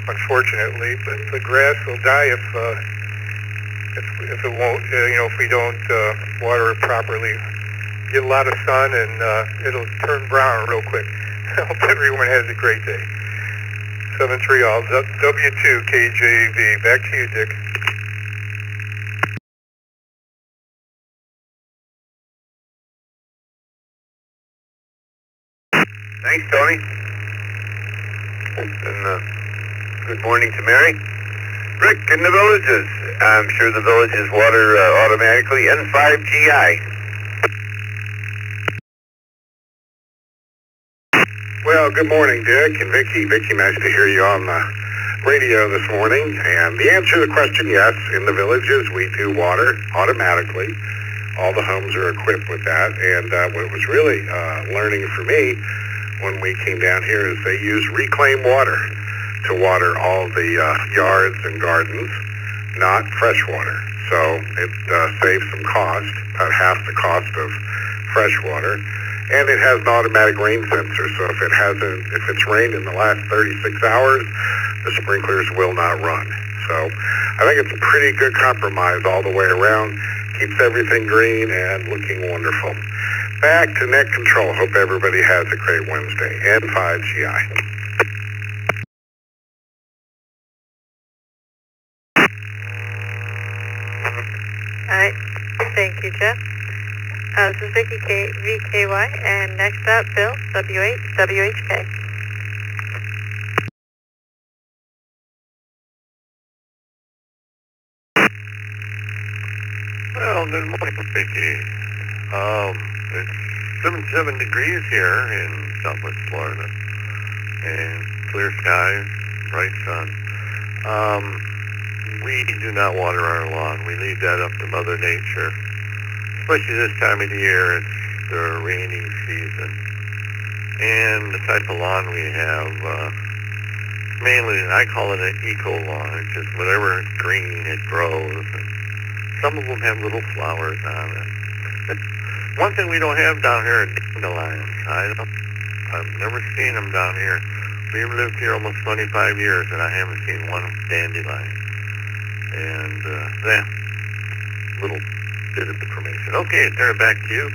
unfortunately. But the grass will die if it won't, if we don't water it properly. Get a lot of sun and it'll turn brown real quick. I hope everyone has a great day. 73 all W2KJV. Back to you, Dick. Thanks, Tony. And good morning to Mary. Rick in the villages. I'm sure the villages water automatically. N5GI. Well, good morning, Dick and Vicky. Vicky, nice to hear you on the radio this morning. And the answer to the question, yes, in the villages we do water automatically. All the homes are equipped with that. And what was really learning for me when we came down here is they use reclaimed water to water all the yards and gardens, not fresh water. So it saves some cost, about half the cost of fresh water. And it has an automatic rain sensor, so if it's rained in the last 36 hours, the sprinklers will not run. So I think it's a pretty good compromise all the way around. Keeps everything green and looking wonderful. Back to net control. Hope everybody has a great Wednesday. N5GI. Alright, thank you, Jeff. This is Vicky VKY, and next up, Bill, W8, WHK. Well, good morning, Vicky. It's 77 degrees here in Southwest Florida, and clear skies, bright sun. We do not water our lawn. We leave that up to Mother Nature. Especially this time of the year, it's the rainy season. And the type of lawn we have, mainly, I call it an eco lawn. It's just whatever green it grows. And some of them have little flowers on it. One thing we don't have down here are dandelions. I've never seen them down here. We've lived here almost 25 years, and I haven't seen one dandelion. And little bit of information. Okay, turn it back to you.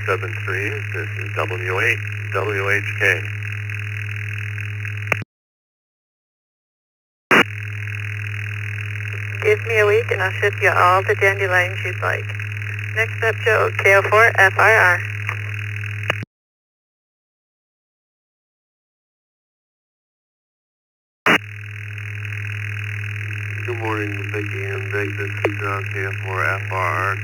7-3, this is W8, WHK. Give me a week and I'll ship you all the dandelions you'd like. Next up, Joe, KO4 FIR. Good morning, Vicky and Vic. This is KO4 FR.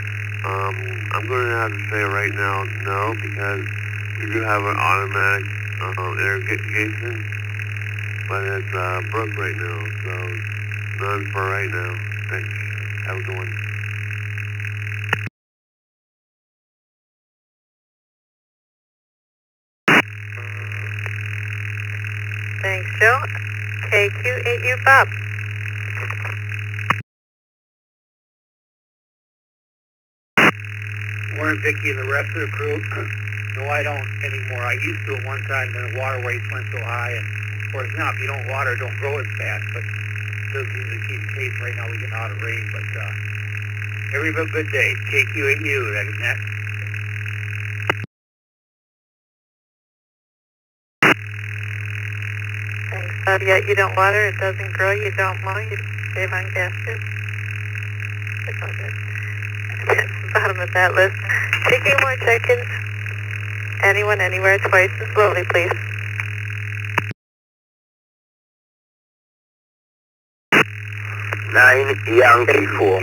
I'm going to have to say right now, no, because we do have an automatic irrigation, but it's broke right now, so none for right now. Thanks. Have a good one. Thanks, Joe. KQ8U Bob. Morning, Vicky and the rest of the crew. No, I don't anymore. I used to at one time, then the water rates went so high, and of course now if you don't water, it don't grow as fast, but it doesn't usually keep pace. Right now we get a lot of rain, but everybody have a good day. KQ8U, that is next. Thanks, Bob. Yeah, you don't water, it doesn't grow, you don't mow, you save on gas too. It's all good. Bottom of that list. Taking more check-ins. Anyone, anywhere, twice and slowly, please. Nine Yankee 4,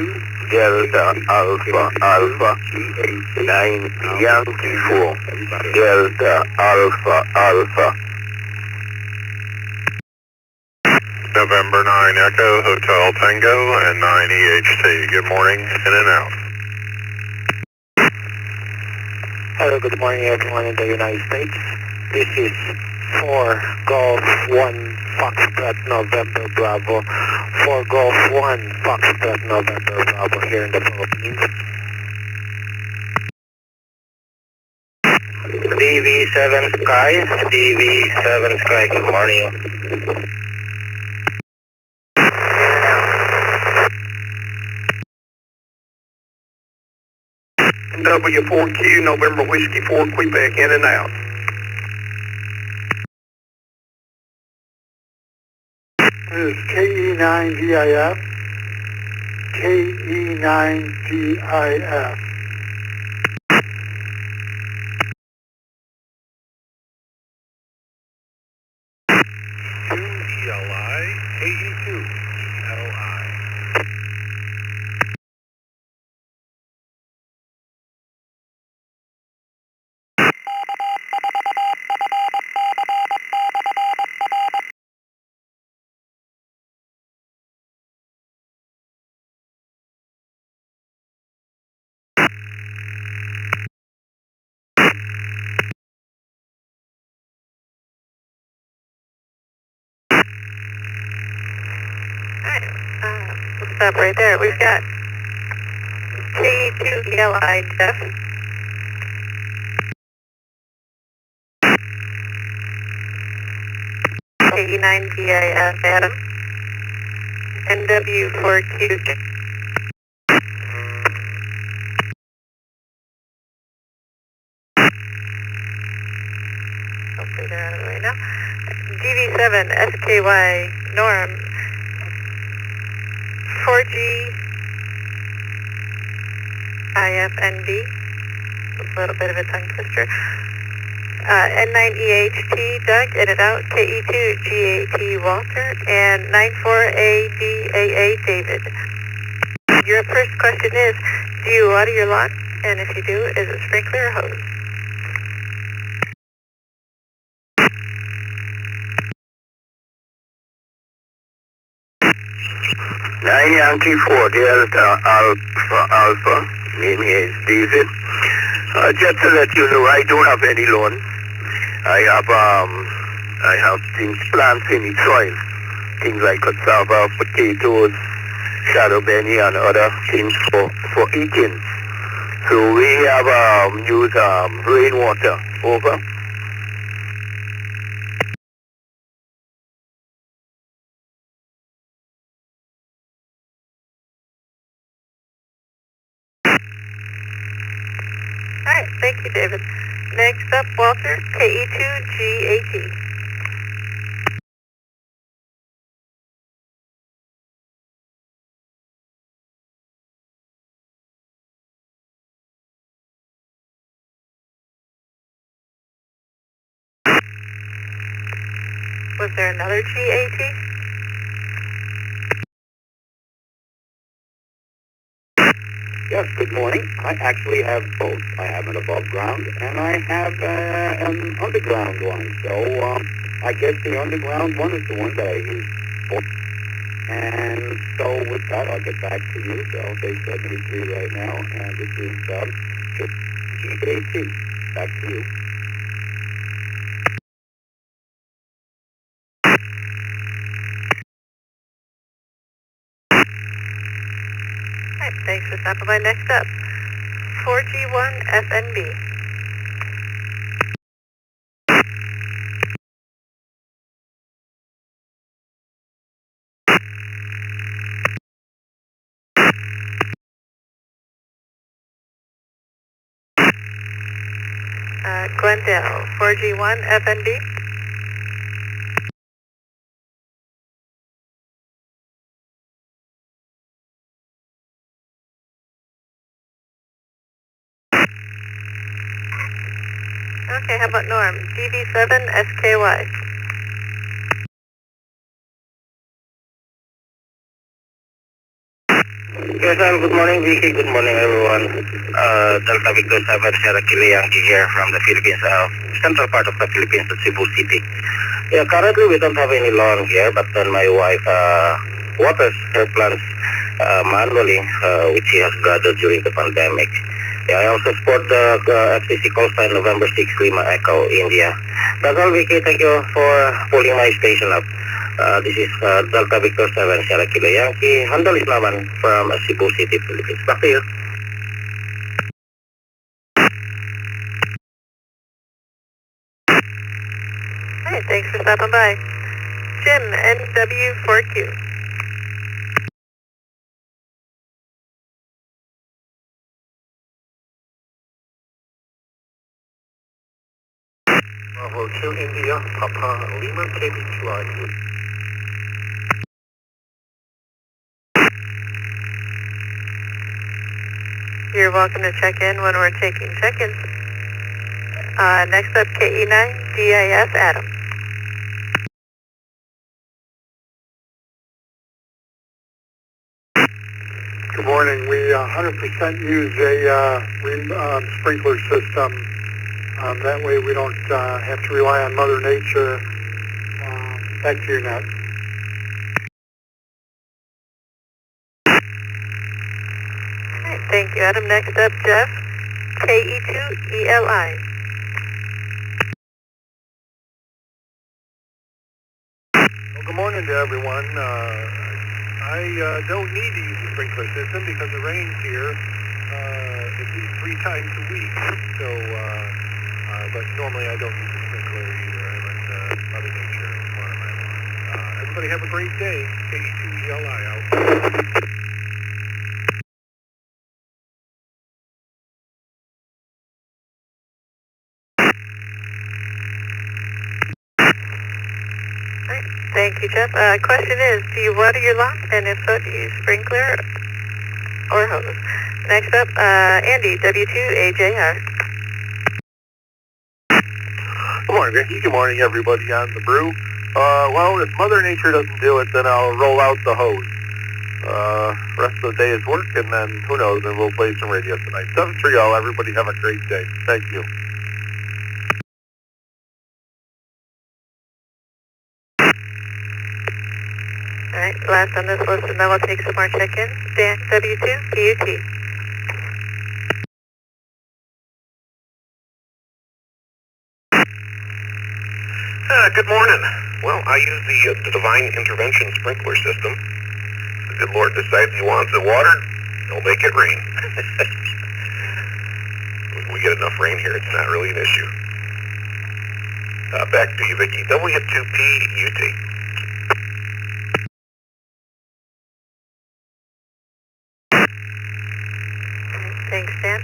Delta Alpha Alpha. 9 Yankee 4, Delta Alpha Alpha. November 9 Echo, Hotel Tango, and 9 EHT. Good morning, in and out. Hello, good morning everyone in the United States. This is 4 Golf 1 Foxtrot November Bravo. 4 Golf 1 Foxtrot November Bravo here in the Philippines. DV7 Sky, DV7 Sky, good morning. W4Q, November Whiskey 4, Quebec, in and out. This is KE9GIF. KE9GIF. ELI, KE2, LI. We'll stop right there. We've got K2ELI Jeff. K9GIF Adam. NW4Q. Hopefully they're out of the way now. DV7 SKY Norm. 4G IFNB, a little bit of a tongue twister. N9EHT, Doug, in and out, KE2GAT, Walter, and 94ADAA, David. Your first question is, do you water your lawn? And if you do, is it sprinkler or hose? Nine Yankee 4 Delta Alpha, name is David. Just to let you know, I don't have any lawn. I have things plants in the soil, things like cassava, potatoes, shadow benny, and other things for eating. So we have used rainwater. Over. Alright, thank you, David. Next up, Walter, KE2GAT. Was there another GAT? Yes, good morning. I actually have both. I have an above ground and I have an underground one. So I guess the underground one is the one that I use for. And so with that, I'll get back to you. So I'll say 73 right now, and this is GAT. Back to you. Alright, thanks for stopping by. Next up, 4G1FNB. Glendale, 4G1FNB. Okay, how about Norm? DV7SKY. Yes, good morning, Vicky. Good morning, everyone. Delta Victor 7, Sierra Kilo Yankee here from the Philippines, central part of the Philippines, at Cebu City. Yeah, currently we don't have any lawn here, but then my wife waters her plants manually, which she has gathered during the pandemic. Yeah, I also support the FCC call sign November 6 Lima Echo, India. That's all, Vicky. Thank you for pulling my station up. This is Delta Victor 7, Sierra Kilo Yankee, Handle Islaman from Cebu City, Philippines. Back to you. Alright, thanks for stopping by. Jim, NW4Q. Bravo 2 India, Papa Lima, KB2RQ. You're welcome to check in when we're taking check-ins. Next up, KE9, DIS, Adam. Good morning. We 100% use a sprinkler system. That way we don't have to rely on Mother Nature. Back to you, Nat. Alright, thank you, Adam. Next up, Jeff, KE2ELI. Well, good morning to everyone. I don't need to use a sprinkler system because it rains here at least 3 times a week. So, but normally I don't use a sprinkler either. I let Mother Nature water my lawn. Everybody have a great day. KE2ELI out. Thank you, Jeff. Question is, do you water your lawn? And if so, do you use sprinkler or hose. Next up, Andy, W2AJR. Good morning, Vicki. Good morning, everybody on the Brew. Well, if Mother Nature doesn't do it, then I'll roll out the hose. Rest of the day is work, and then, who knows, then we'll play some radio tonight. 730, everybody have a great day. Thank you. All right, last on this list, and then we'll take some more check-ins. Dan, W2, PUT. Good morning. Well, I use the Divine Intervention sprinkler system. The good Lord decides He wants it watered, He'll make it rain. We get enough rain here, it's not really an issue. Back to you, Vicki. W2PUT. Thanks, Dan.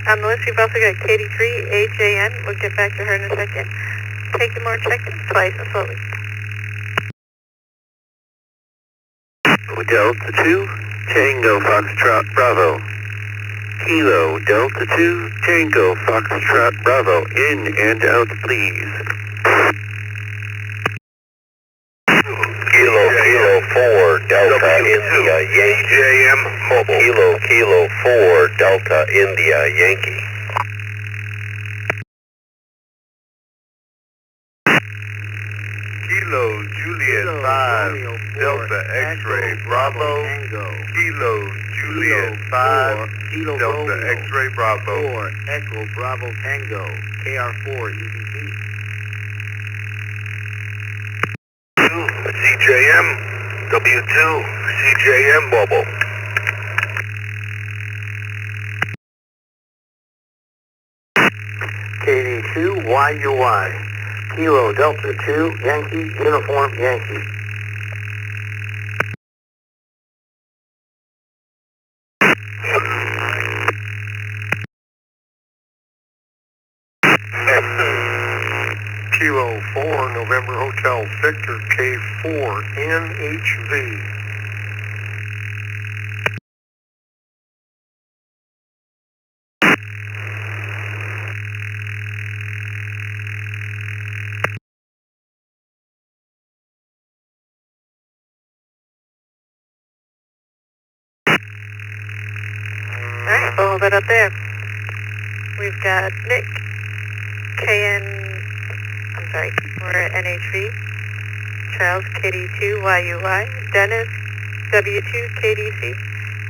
On the list, we've also got KD3AJN. We'll get back to her in a second. Taking more check-ins twice and slowly. Delta 2, Tango Foxtrot Bravo. Kilo Delta 2, Tango Foxtrot Bravo. In and out, please. Kilo 4, Delta India, Yankee. JM Mobile. Kilo 4, Delta India, Yankee. Kilo Juliet 5, Delta X-Ray Bravo. Kilo Juliet 5, Delta X-Ray Bravo. 4, Echo Bravo Tango, KR4 EVP. CJM, W2, CJM Mobile. KD2 YUY. Kilo Delta 2, Yankee, Uniform Yankee. Kilo 4, November Hotel Victor K4 NHV. Alright, we'll hold it up there. We've got Nick, we're at NHV. Charles, KD2YUY. Dennis, W2KDC.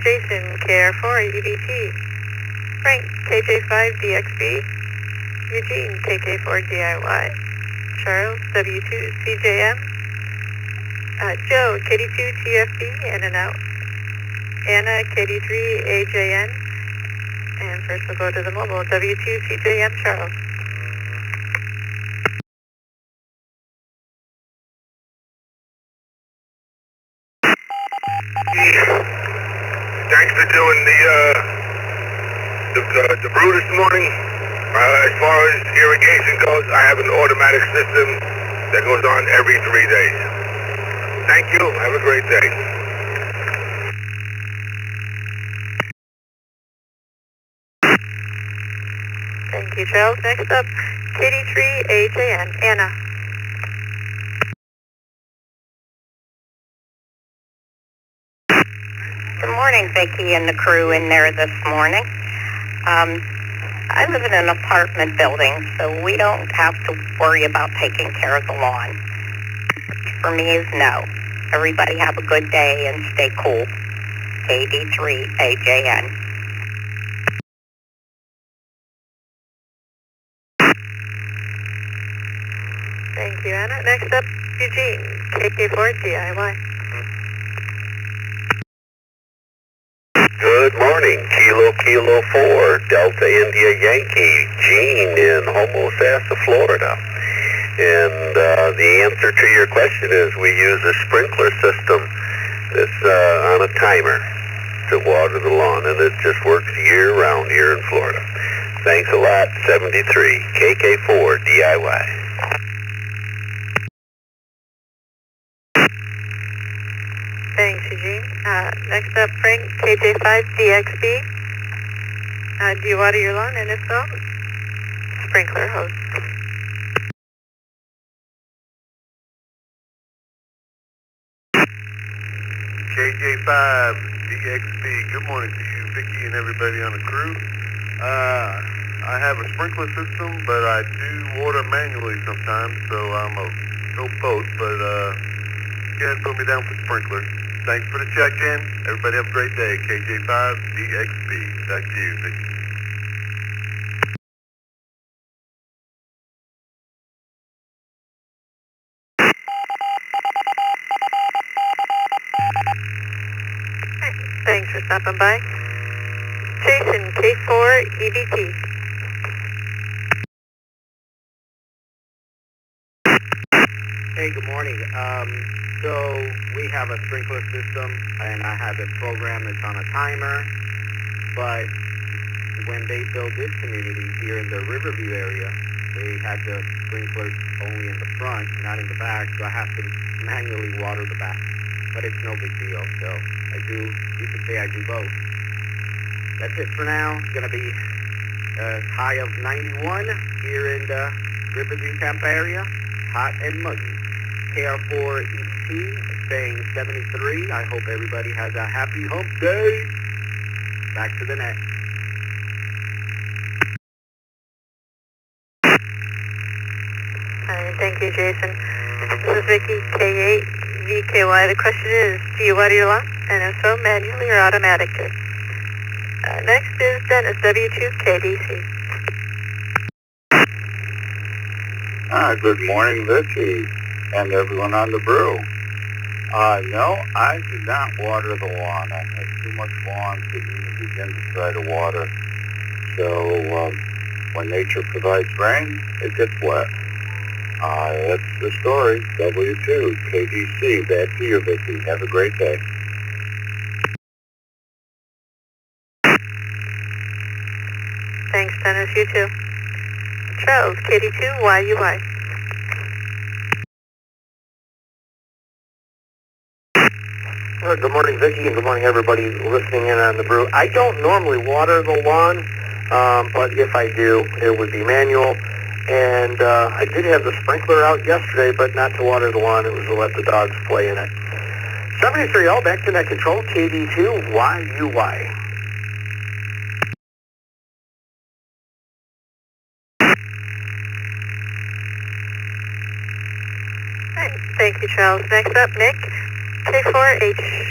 Jason, KR4 EVT. Frank, KJ5DXB. Eugene, KK4DIY. Charles, W2CJM. Joe, KD2TFB, in and out. Anna, KD3AJN. And first we'll go to the mobile, W2CJM, Charles. Thanks for doing the brew this morning. As far as irrigation goes, I have an automatic system that goes on every 3 days. Thank you. Have a great day. Thank you, Charles. Next up, KD3AJN, Anna. Good morning, Vicki and the crew in there this morning. I live in an apartment building, so we don't have to worry about taking care of the lawn. For me is no. Everybody have a good day and stay cool. KD3AJN. Thank you, Anna. Next up, Eugene, KK4DIY. Good morning. Kilo 4, Delta India Yankee, Gene in Homosassa, Florida. And the answer to your question is we use a sprinkler system that's on a timer to water the lawn, and it just works year-round here in Florida. Thanks a lot, 73, KK4 DIY. Thanks, Eugene. Next up, Frank, KJ5DXB. Do you water your lawn? And if so, sprinkler hose. KJ5DXB, good morning to you, Vicky, and everybody on the crew. I have a sprinkler system, but I do water manually sometimes, so I'm a go both, but you can put me down for sprinkler. Thanks for the check-in. Everybody have a great day. KJ5DXB. Back to you, Vicky. Thanks for stopping by. Jason, K4EBT. Hey, good morning. So we have a sprinkler system, and I have it programmed. It's on a timer. But when they built this community here in the Riverview area, they had the sprinklers only in the front, not in the back. So I have to manually water the back. But it's no big deal. So you could say I do both. That's it for now. It's going to be a high of 91 here in the Riverview, Tampa area. Hot and muggy. KR4EBT saying 73. I hope everybody has a happy hump day. Back to the net. Thank you, Jason. This is Vicky, K8VKY. The question is, do you water your lawn? And if so, manually or automatically? Next is Dennis, W2KDC. Good morning, Vicky, and everyone on the Brew. No, I do not water the lawn. I have too much lawn to even begin to try to water. So when nature provides rain, it gets wet. That's the story. W2KDC. Back to you, Vicky. Have a great day. Thanks, Dennis. You too. Charles, KD2YUY. Good morning, Vicky, and good morning, everybody listening in on the Brew. I don't normally water the lawn, but if I do, it would be manual. And I did have the sprinkler out yesterday, but not to water the lawn. It was to let the dogs play in it. 73L, back to net control, KD2YUY. Thank you, Charles. Next up, Nick, K4NHV.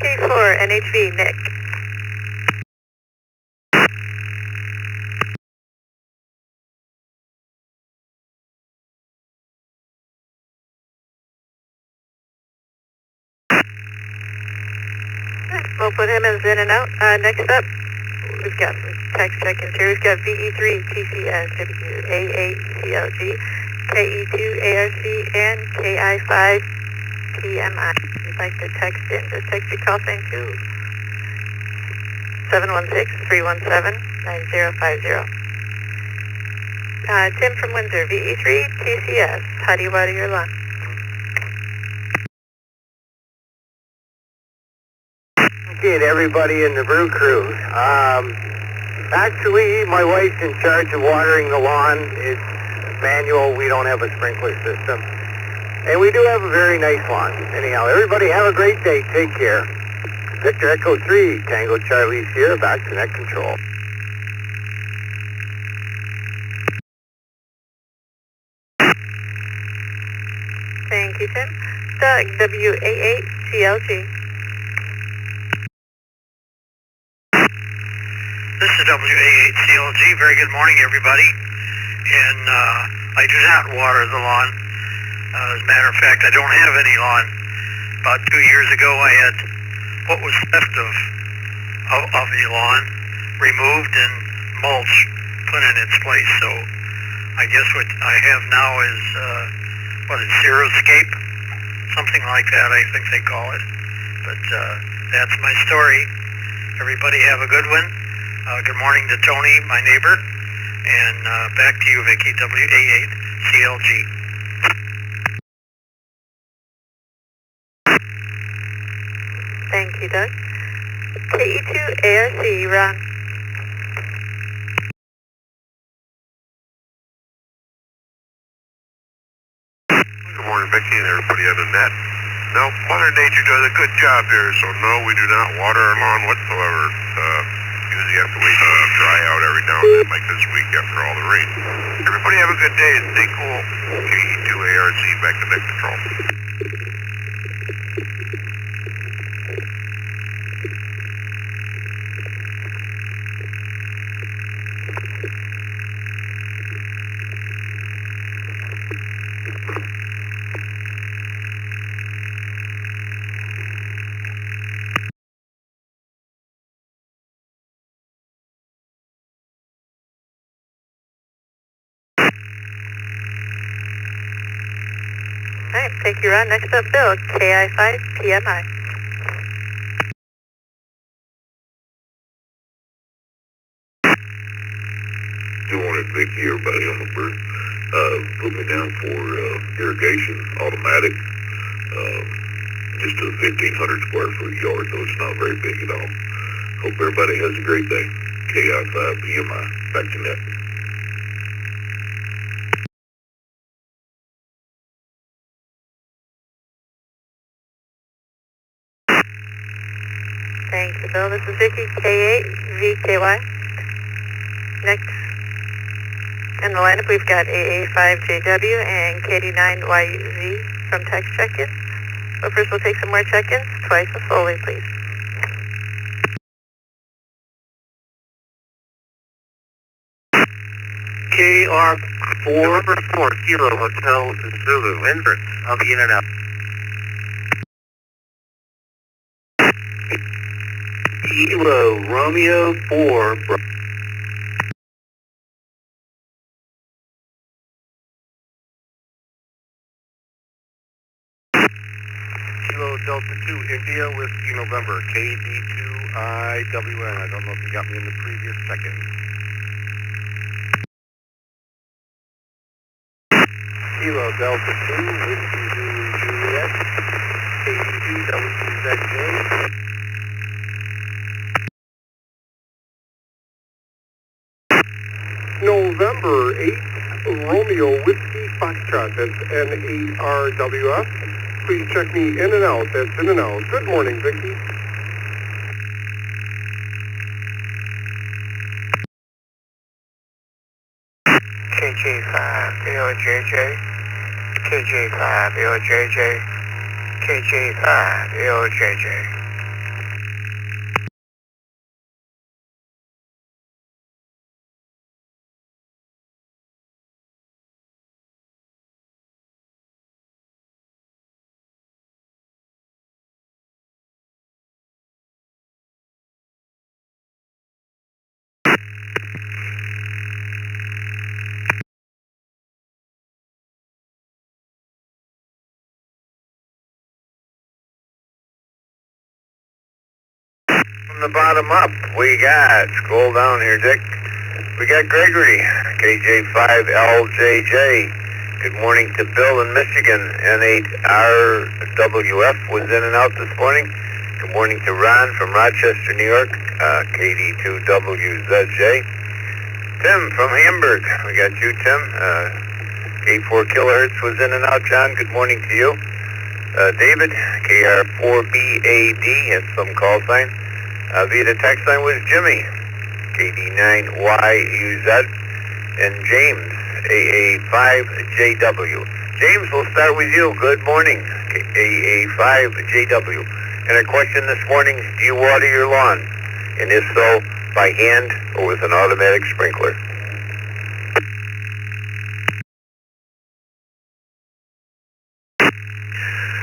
K4NHV, Nick. We'll put him as in and out. Next up, we've got some text check-ins here. We've got VE3TCS, WA8CLG, KE2ARC, and KI5PMI. If you'd like to text in, just text your call sign to 716-317-9050. Tim from Windsor, VE3TCS. How do you water your lawn? Okay, to everybody in the Brew crew. Actually, my wife's in charge of watering the lawn. It's manual. We don't have a sprinkler system. And we do have a very nice lawn. Anyhow, everybody have a great day. Take care. Victor Echo 3, Tango Charlie Sierra, back to net control. Thank you, Tim. Doug, WA8CLG. This is WA8CLG. Very good morning, everybody. And I do not water the lawn. As a matter of fact, I don't have any lawn. About 2 years ago, I had what was left of of the lawn removed and mulch put in its place. So I guess what I have now is, Xeriscape? Something like that, I think they call it. But that's my story. Everybody have a good one. Good morning to Tony, my neighbor. And back to you, Vicky, WA8CLG. Thank you, Doug. KE2ARC, Ron. Good morning, Becky, and everybody on the net. No, Mother Nature does a good job here, so no, we do not water our lawn whatsoever. Usually have to wait till it dry out every now and then, like this week after all the rain. Everybody have a good day and stay cool. KE2ARC, back to net control. All right, thank you, Ron. Next up, Bill, KI5PMI. Good morning, Vicky, everybody on the Brew. Put me down for irrigation, automatic. Just a 1,500 square foot yard, so it's not very big at all. Hope everybody has a great day. KI5PMI, back to net. Thank you, Bill. This is Vicky, K8VKY. Next in the lineup, we've got AA5JW and KD9YZ from text check-in. So first we'll take some more check-ins, twice as slowly, please. KR4, number 4, Kilo Hotel Zulu, entrance. I'll be in and out. Kilo Romeo 4, Kilo Delta 2, India, Whiskey November, KD2IWN. I don't know if you got me in the previous second. Kilo Delta 2, Whiskey Zulu Juliet, KD2WZJ. November 8th, Romeo Whiskey Foxtrot, that's N8RWF. Please check me in and out, that's in and out. Good morning, Vicky. KJ5LJJ, KJ5LJJ, KJ5LJJ. From the bottom up, we got, scroll down here, Dick, we got Gregory, KJ5LJJ. Good morning to Bill in Michigan, N8RWF was in and out this morning. Good morning to Ron from Rochester, New York, KD2WZJ. Tim from Hamburg, we got you, Tim. 84 kilohertz was in and out, John. Good morning to you. David, KR4BAD, has some call sign. Via the text line was Jimmy, KD9YUZ, and James, AA5JW. James, we'll start with you. Good morning, AA5JW. And our question this morning, do you water your lawn? And if so, by hand or with an automatic sprinkler?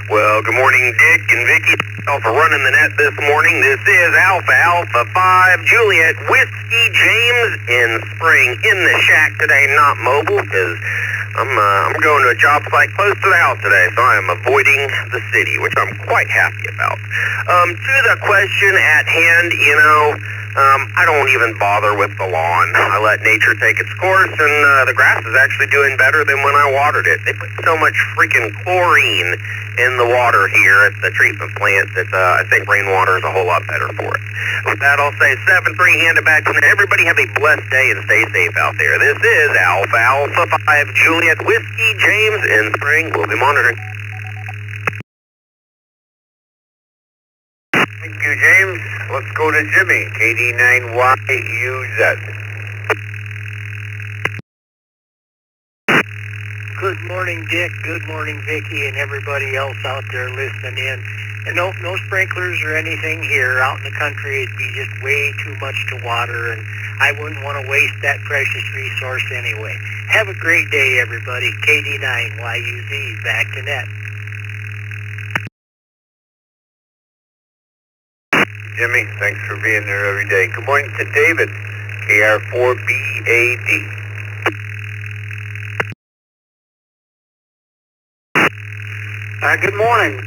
Well, Well, good morning, Dick and Vicky. For running the net this morning. This is Alpha 5 Juliet Whiskey James in Spring in the shack today, not mobile, because I'm going to a job site close to the house today, so I am avoiding the city, which I'm quite happy about. To the question at hand, I don't even bother with the lawn. I let nature take its course, and the grass is actually doing better than when I watered it. They put so much freaking chlorine in the water here at the treatment plant that I think rainwater is a whole lot better for it. With that, I'll say 7-3, hand it back to them. Everybody have a blessed day and stay safe out there. This is Alpha 5 Juliet Whiskey James in Spring. We'll be monitoring. Thank you, James. Let's go to Jimmy, KD9YUZ. Good morning, Dick. Good morning, Vicky, and everybody else out there listening in. And no sprinklers or anything here. Out in the country, it'd be just way too much to water, and I wouldn't want to waste that precious resource anyway. Have a great day, everybody. KD9YUZ, back to net. Jimmy, thanks for being there every day. Good morning to David, KR4BAD. Good morning.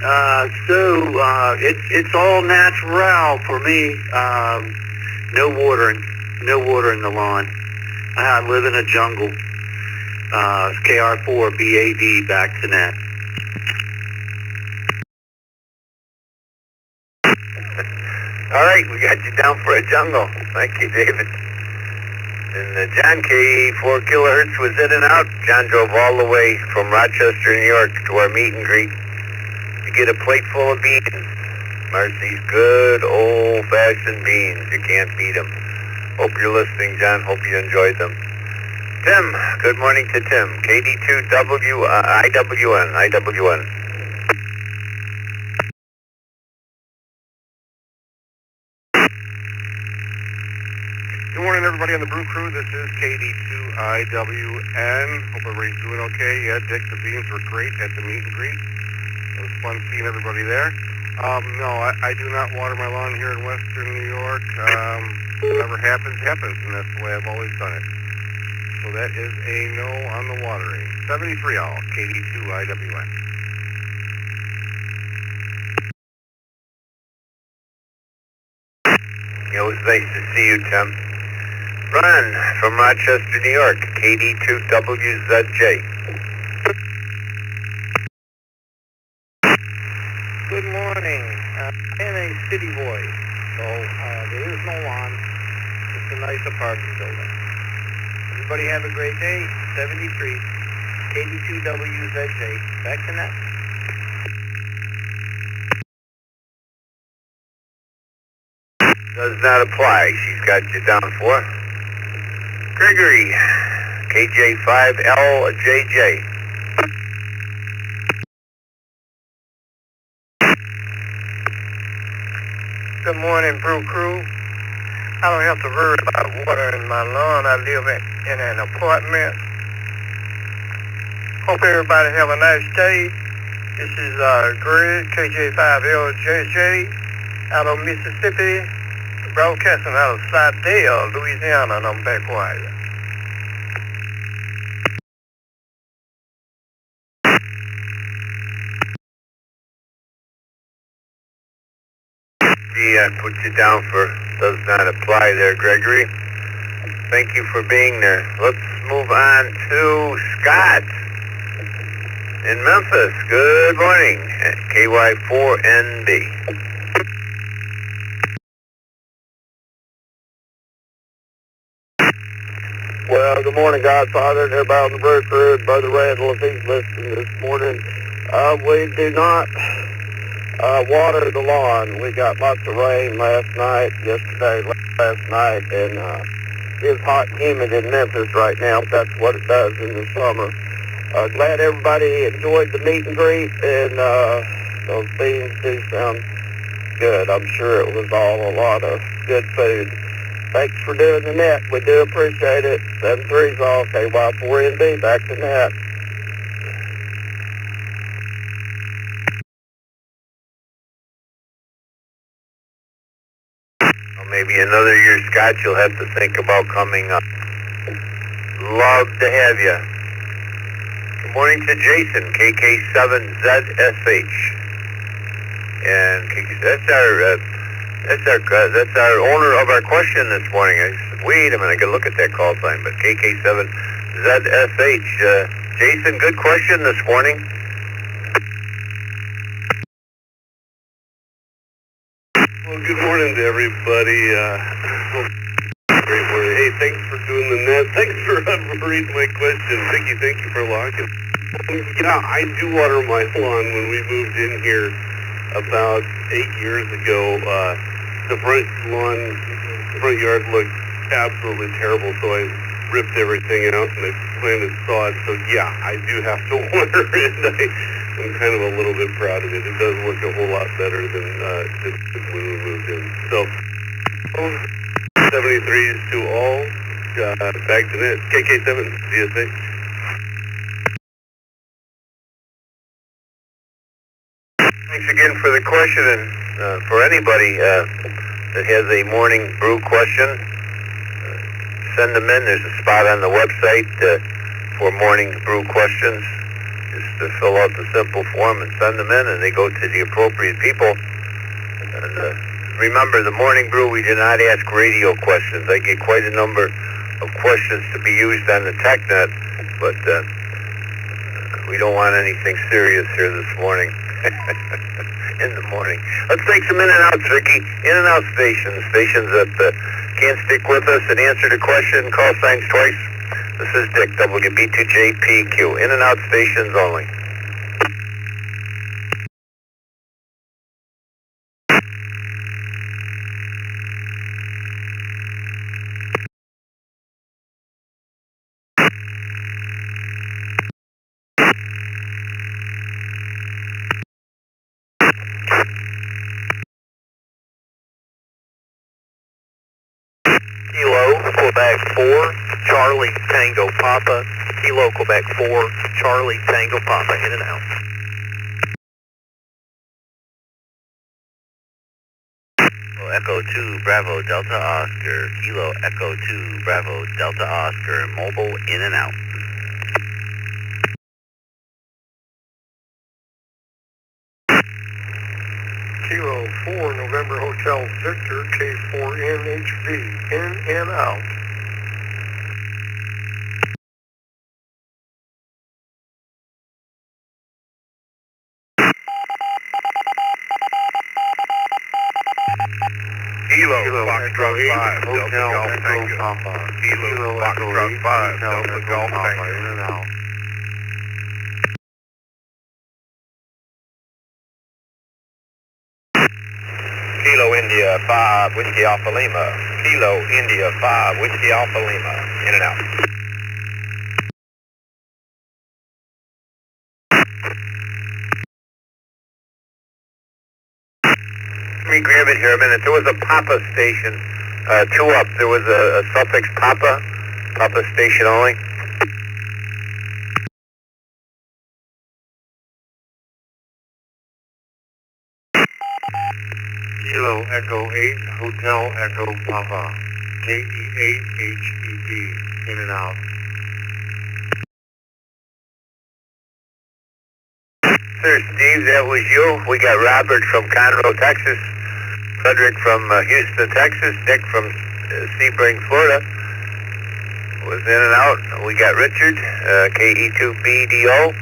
It's all natural for me. No water in the lawn. I live in a jungle. KR4BAD, back to net. All right, we got you down for a jungle. Thank you, David. And John, K4 kilohertz was in and out. John drove all the way from Rochester, New York to our meet and greet to get a plate full of beans. Marcy's good old-fashioned beans. You can't beat them. Hope you're listening, John. Hope you enjoyed them. Tim, good morning to Tim. KD2IWN. Good morning, everybody on the Brew Crew. This is KD2IWN. Hope everybody's doing okay. Yeah, Dick, the beans were great at the meet and greet. It was fun seeing everybody there. No, I do not water my lawn here in Western New York. Whatever happens, and that's the way I've always done it. So that is a no on the watering. 73 all, KD2IWN. It was nice to see you, Tim. Ron from Rochester, New York, KD2WZJ. Good morning. I am a city boy, so there is no lawn. It's a nice apartment building. Everybody have a great day. 73, KD2WZJ. Back to net. Does not apply. She's got you down for. Gregory, KJ5LJJ. Good morning, Brew Crew. I don't have to worry about watering my lawn. I live in an apartment. Hope everybody have a nice day. This is Greg, KJ5LJJ, out of Mississippi, broadcasting out of Slidell, Louisiana, and I'm back quiet. I put you down for does not apply there, Gregory. Thank you for being there. Let's move on to Scott in Memphis. Good morning, KY4NB. Well, good morning, Godfather, and everybody on the Brew Crew. Brother Randall, if he's listening this morning. We do not water the lawn. We got lots of rain last night, last night, and it's hot and humid in Memphis right now. That's what it does in the summer. Glad everybody enjoyed the meet and greet, and those beans do sound good. I'm sure it was all a lot of good food. Thanks for doing the net. We do appreciate it. 7-3's all. KY4NB, back to net. Maybe another year, Scott, you'll have to think about coming up. Love to have you. Good morning to Jason, KK7ZSH. And that's our owner of our question this morning. I said, wait a minute, I gotta look at that call sign, but KK7ZSH. Jason, good question this morning. Well, good morning to everybody. Great morning. Hey, thanks for doing the net. Thanks for reading my question. Vicky, thank you for locking. Yeah, I do water my lawn. When we moved in here about 8 years ago, the front yard looked absolutely terrible, so I ripped everything out and I planted sod. So yeah, I do have to water it. I'm kind of a little bit proud of it. It does look a whole lot better than when we moved in. So 73s to all. Back to net. KK7 DSA. Thanks again for the question, and for anybody that has a morning brew question, send them in. There's a spot on the website for morning brew questions. Just to fill out the simple form and send them in, and they go to the appropriate people. And remember, the morning brew, we do not ask radio questions. I get quite a number of questions to be used on the TechNet, but we don't want anything serious here this morning. In the morning. Let's take some in and outs, Ricky. In and out stations. Stations that can't stick with us and answer the question. Call signs twice. This is Dick, WB2JPQ. In and out stations only. Kilo, Quebec 4, Charlie, Tango, Papa. Kilo, Quebec 4, Charlie, Tango, Papa, in and out. Echo 2, Bravo, Delta Oscar. Kilo, Echo 2, Bravo, Delta Oscar. Mobile, in and out. Kilo 4, November Hotel Victor, K4NHV, in and out. Kilo, Foxtrot 5, Delta Golf Tango. Kilo, Foxtrot 5, Delta Golf Tango. In and out. Kilo, India 5, Whiskey Alpha Lima. Kilo, India 5, Whiskey Alpha Lima. In and out. Let me grab it here a minute. There was a Papa station, 2 up. There was a suffix Papa station only. Kilo Echo 8, Hotel Echo Papa. KE8HEB, in and out. Sir Steve, that was you. We got Robert from Conroe, Texas. Frederick from Houston, Texas. Nick from Sebring, Florida. Was in and out. We got Richard, KE2BDO.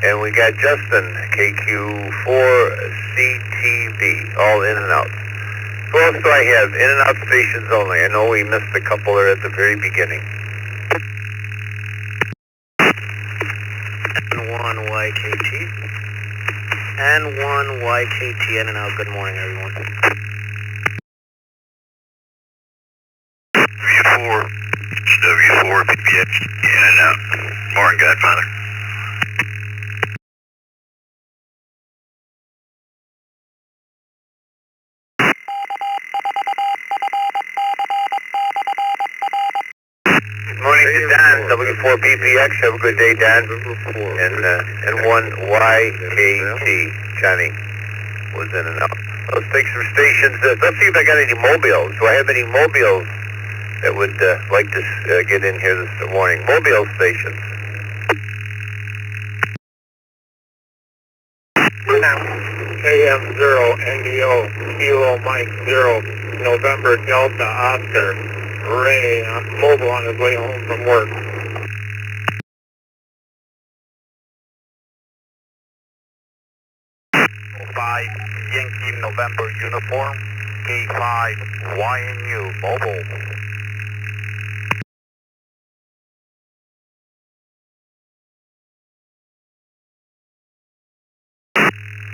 And we got Justin, KQ4CTV, all in and out. Who else do I have? In and out stations only. I know we missed a couple there at the very beginning. N1YKT. N1YKT, in and out. Good morning, everyone. W4 PPX, in and out. Morning, Godfather. Good morning to Don, W4PPX. Have a good day, Don. And N1YKT, Johnny was in and out. Let's take some stations. Let's see if I got any mobiles. Do I have any mobiles that would like to get in here this morning? Mobile stations. KM0NDO, Kilo Mike 0, November Delta Oscar, Ray, mobile on his way home from work. 5 Yankee November uniform, K5 YNU mobile.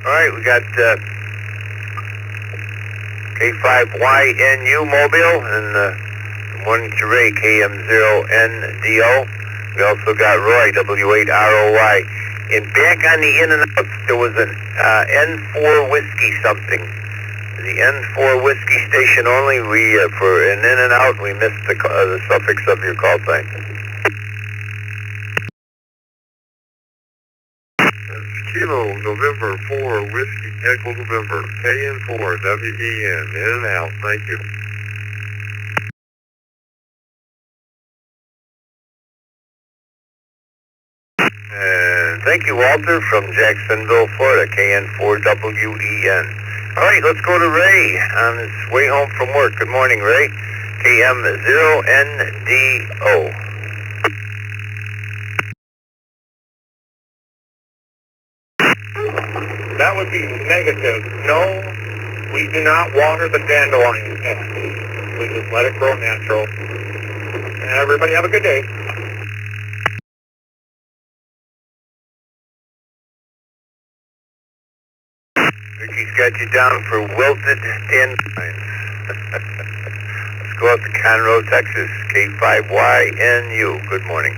Alright, we got K5YNU mobile and one to Ray, KM0NDO. We also got Roy, W8ROY. And back on the in and out, there was an N4 whiskey something. The N4 whiskey station only. We for an in and out, we missed the suffix of your call sign. Kilo November 4 Whiskey Echo November KN4 WEN in and out. Thank you. And thank you, Walter, from Jacksonville, Florida, KN4WEN. All right, let's go to Ray on his way home from work. Good morning, Ray. KM0NDO. That would be negative. No, we do not water the dandelion. We just let it grow natural. Everybody have a good day. Ricky's got you down for wilted dandelions. Let's go out to Conroe, Texas, K5YNU. Good morning.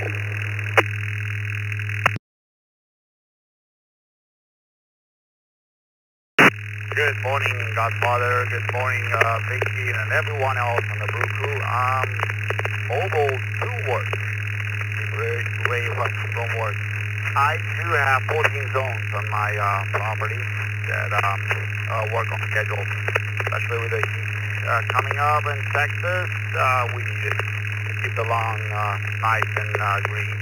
Good morning, Godfather. Good morning, Vicky, and everyone else on the Brew crew. Mobile to work. Way from work. I do have 14 zones on my property that work on schedule, especially with the heat coming up in Texas. We need it to keep the lawn nice and green.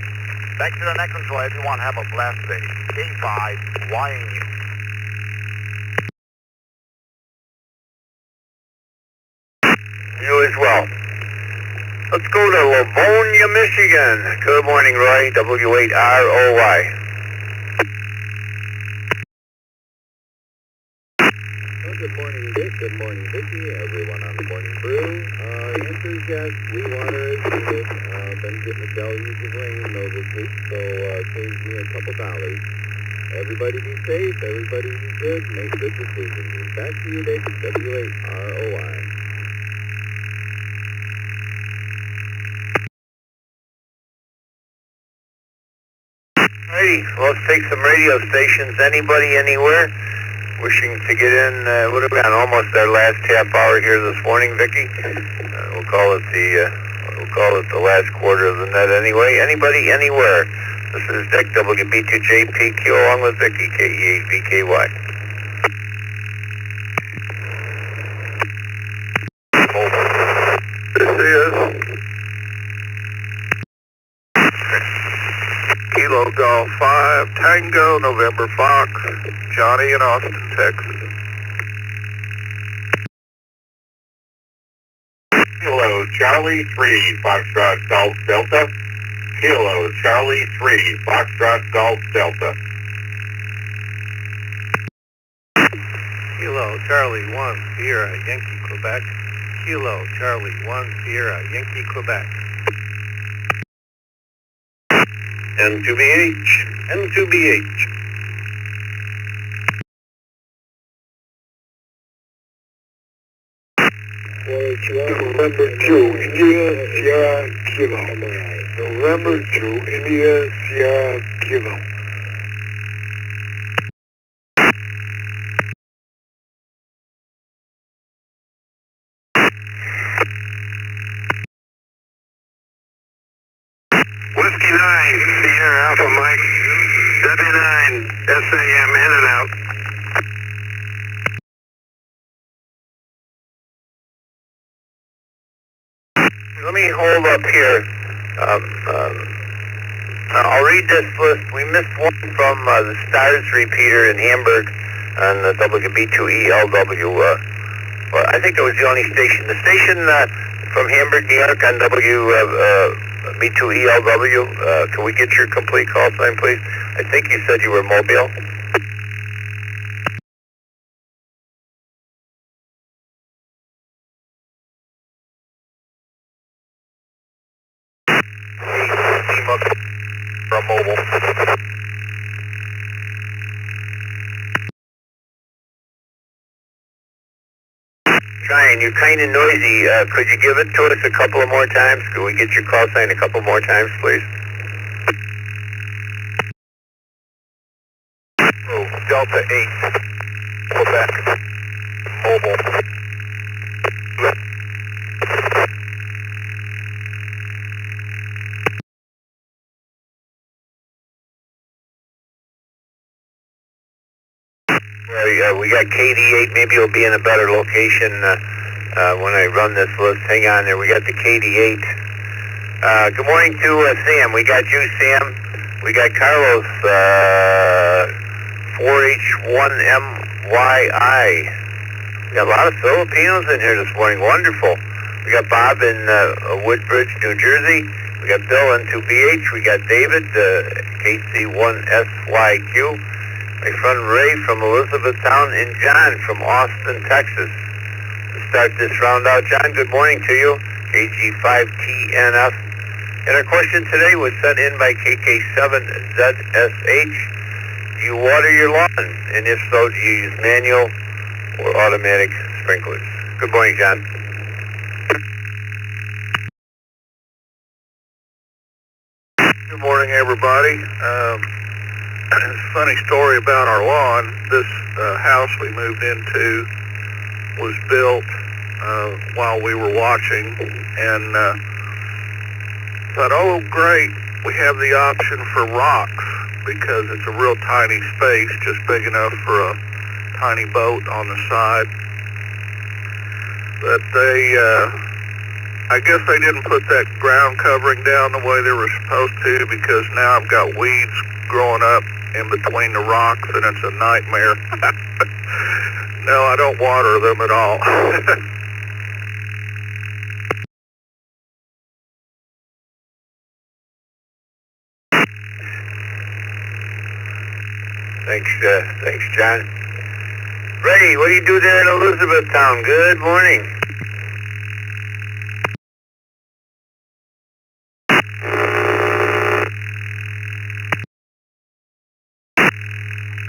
Back to the net control. Everyone have a blessed day. K5YNU. You as well. Let's go to Livonia, Michigan. Good morning, Roy, W8ROY. Well, good morning, Dick. Good morning, Vicky. Everyone on the morning brew. Answer is yes. We water as needed. Been getting a deluge of rain though this week, so occasionally a couple dollies. Everybody be safe. Everybody be good. Make good decisions. Back to you, Dick. W8ROY. Alrighty, well, let's take some radio stations. Anybody, anywhere, wishing to get in? What have we on? Almost our last half hour here this morning, Vicky. We'll call it the last quarter of the net anyway. Anybody, anywhere. This is Dick, WB2JPQ, along with Vicky, KE8VKY. This is Kilo Golf 5 Tango November Fox, Johnny in Austin, Texas. Kilo Charlie 3 Foxtrot Golf Delta. Kilo Charlie 3 Foxtrot Golf Delta. Kilo Charlie 1 Sierra Yankee Quebec. Kilo Charlie 1 Sierra Yankee Quebec. N2BH, N2BH. November 2 India Sierra Kilo. November 2 India Sierra Kilo. Whiskey 9 Sierra Alpha Mike, W9 SAM in and out. Let me hold up here. I'll read this list. We missed one from the Stars repeater in Hamburg on the WB2ELW. Well, I think it was the only station. The station from Hamburg, New York on WB2ELW. Can we get your complete call sign, please? I think you said you were Mobile. From mobile. Trying, you're kind of noisy. Could you give it to us a couple of more times? Could we get your call sign a couple more times, please? Oh, Delta 8, Quebec, mobile. We got KD8. Maybe it'll be in a better location when I run this list. Hang on there. We got the KD8. Good morning to Sam. We got you, Sam. We got Carlos, 4H1MYI. We got a lot of Filipinos in here this morning. Wonderful. We got Bob in Woodbridge, New Jersey. We got Bill in 2BH. We got David, KC1SYQ. My friend Ray from Elizabethtown, and John from Austin, Texas. To start this round out, John, good morning to you. KG5TNF. And our question today was sent in by KK7ZSH. Do you water your lawn? And if so, do you use manual or automatic sprinklers? Good morning, John. Good morning, everybody. Funny story about our lawn. This house we moved into was built while we were watching, and thought, oh great, we have the option for rocks because it's a real tiny space, just big enough for a tiny boat on the side. But I guess they didn't put that ground covering down the way they were supposed to, because now I've got weeds growing up in between the rocks, and it's a nightmare. No, I don't water them at all. Thanks, John. Ray, what do you do there in Elizabethtown? Good morning.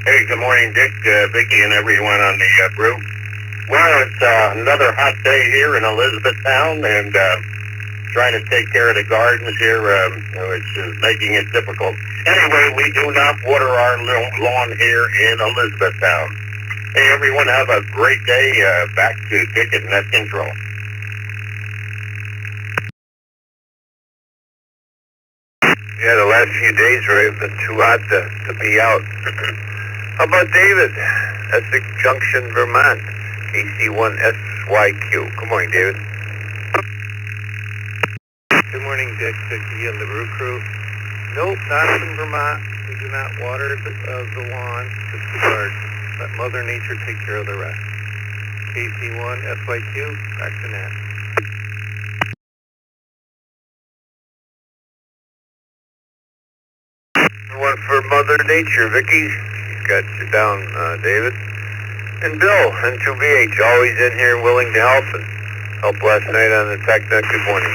Hey, good morning, Dick, Vicki, and everyone on the Brew. Well, it's another hot day here in Elizabethtown, and trying to take care of the gardens here, which is making it difficult. Anyway, we do not water our lawn here in Elizabethtown. Hey, everyone, have a great day. Back to Dick at Net Control. Yeah, the last few days, Ray, have been too hot to be out. How about David? Essex Junction, Vermont. KC1SYQ. Good morning, David. Good morning, Dick, Vicki, and the Brew crew. Nope, not in Vermont. We do not water the lawn, just the garden. Let Mother Nature take care of the rest. KC1SYQ, back to Nat. One for Mother Nature, Vicki. Got you down, David. And Bill, in 2BH, always in here willing to help, and helped last night on the TechNet. Good morning,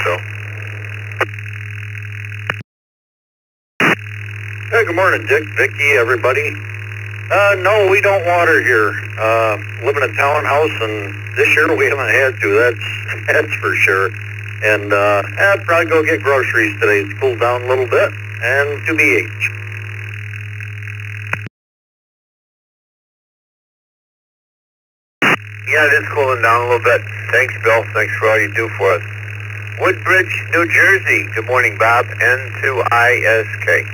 Bill. Hey, good morning, Dick, Vicki, everybody. No, we don't water here. Live in a townhouse, and this year we haven't had to, that's for sure. And I'd probably go get groceries today. It's cooled down a little bit. And 2BH. Yeah, it is cooling down a little bit. Thanks, Bill. Thanks for all you do for us. Woodbridge, New Jersey. Good morning, Bob. N2ISK.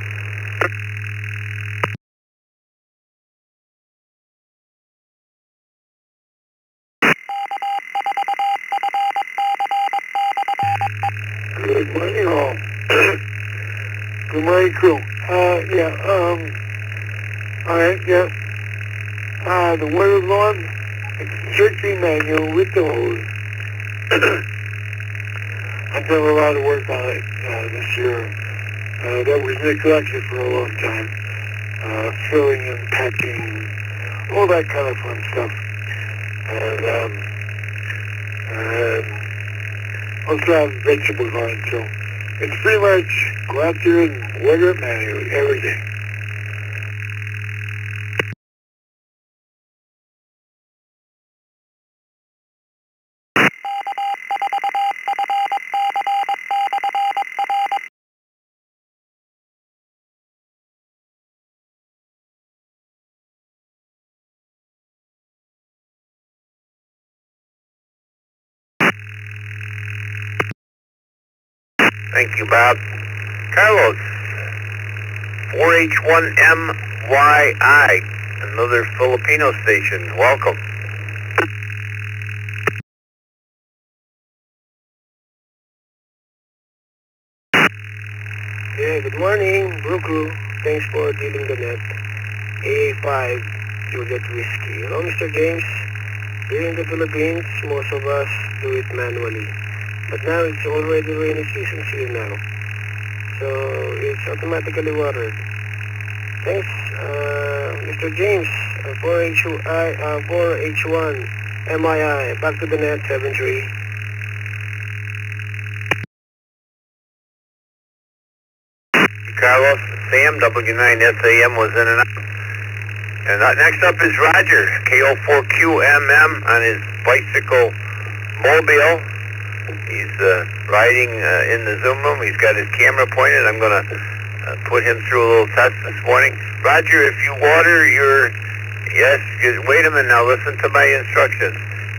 Good morning, all. Good morning, crew. Alright, yeah. The water lawn, it's strictly manual with the hose. I've done a lot of work on it this year. That was neglected for a long time. Filling and patching, all that kind of fun stuff. And also have vegetable garden, so it's pretty much go out there and water it manually every day. Thank you, Bob. Carlos, 4H1MYI, another Filipino station. Welcome. Yeah, good morning, Brew Crew. Thanks for dealing the net. AA5, Juliet Whiskey. Hello, Mr. James. Here in the Philippines, most of us do it manually. But now it's already rainy season here now. So it's automatically watered. Thanks, Mr. James. 4H1 MII. Back to the net, 7-3. Carlos, Sam, W9SAM was in and out. And next up is Roger, KO4QMM on his bicycle mobile. He's riding in the Zoom room. He's got his camera pointed. I'm going to put him through a little test this morning. Roger, if you water your... Yes, wait a minute now. Listen to my instructions.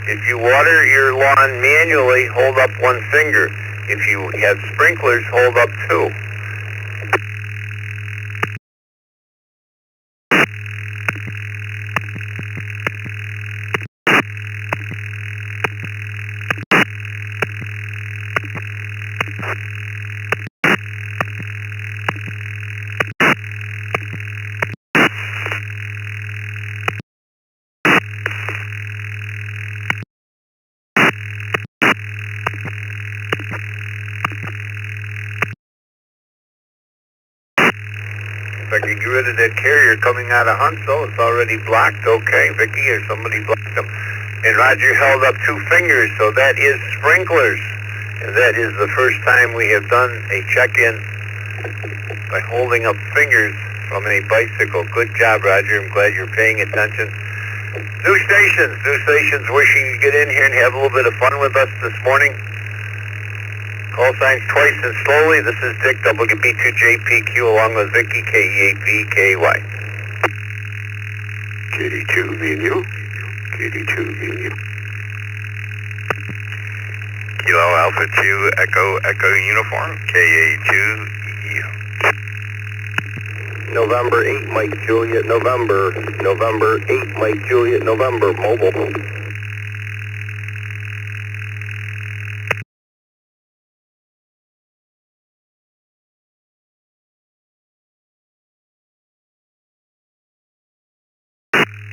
If you water your lawn manually, hold up one finger. If you have sprinklers, hold up two. If I could get rid of that carrier coming out of Huntsville, it's already blocked. Okay, Vicky or somebody blocked them. And Roger held up two fingers, so that is sprinklers. And that is the first time we have done a check-in by holding up fingers from a bicycle. Good job, Roger. I'm glad you're paying attention. New stations wishing to get in here and have a little bit of fun with us this morning. Call signs twice and slowly. This is Dick, WB2JPQ, along with Vicky, KEAVKY. KD2 VNU. KD2 VNU. Kilo Alpha 2 Echo Uniform, KA2 EU. November 8, Mike Juliet, November 8, Mike Juliet, November, mobile.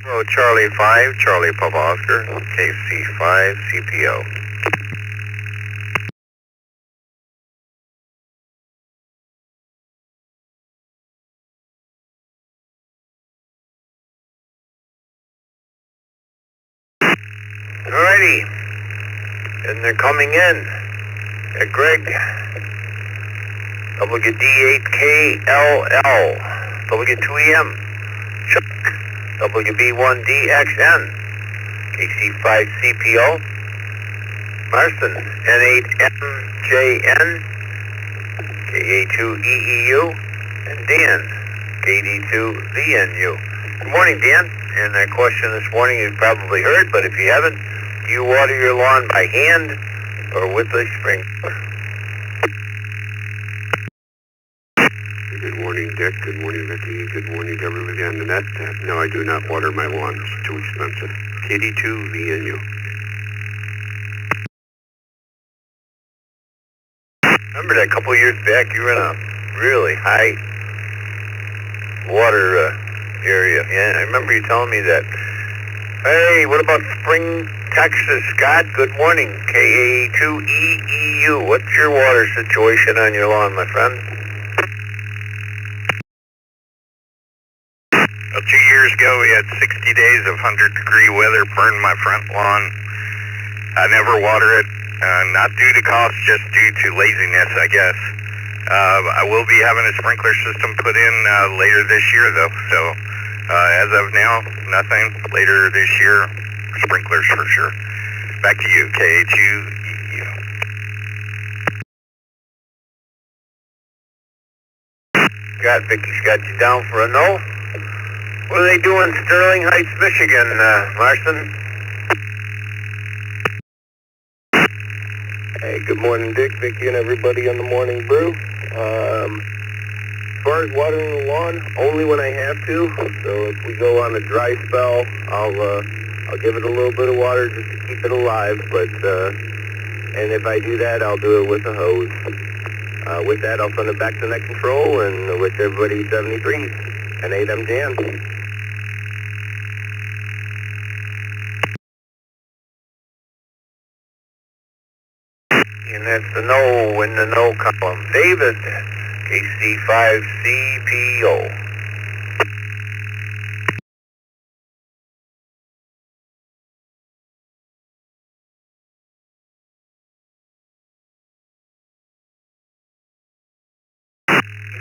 Hello, Charlie 5, Charlie Papa Oscar, KC5, CPO. Alrighty, and they're coming in. Greg, WD8KLL, W2EM, Chuck, WB1DXN, KC5CPO, Marston, N8MJN, KA2EEU, and Dan, KD2VNU. Good morning, Dan. And that question this morning you've probably heard, but if you haven't, do you water your lawn by hand or with a sprinkler? Good morning, Dick. Good morning, Vicky. Good morning, everybody on the net. No, I do not water my lawn. It's too expensive. KD2 VNU. Remember that a couple of years back, you were in a really high water area. Yeah, I remember you telling me that. Hey, what about Spring, Texas? Scott, good morning. KA2EEU. What's your water situation on your lawn, my friend? 2 years ago, we had 60 days of 100-degree weather burn my front lawn. I never water it, not due to cost, just due to laziness, I guess. I will be having a sprinkler system put in later this year, though. So as of now, nothing. Later this year, sprinklers for sure. Back to you, KA2EEU. Vicky's got you down for a no. What do they do in Sterling Heights, Michigan, Larson? Hey, good morning, Dick, Vicky, and everybody on the Morning Brew. As far as watering the lawn, only when I have to. So if we go on a dry spell, I'll give it a little bit of water just to keep it alive. But and if I do that, I'll do it with a hose. With that, I'll send it back to net control and wish everybody 73s and 8M Jan. And that's the no in the no column. David, KC5CPO.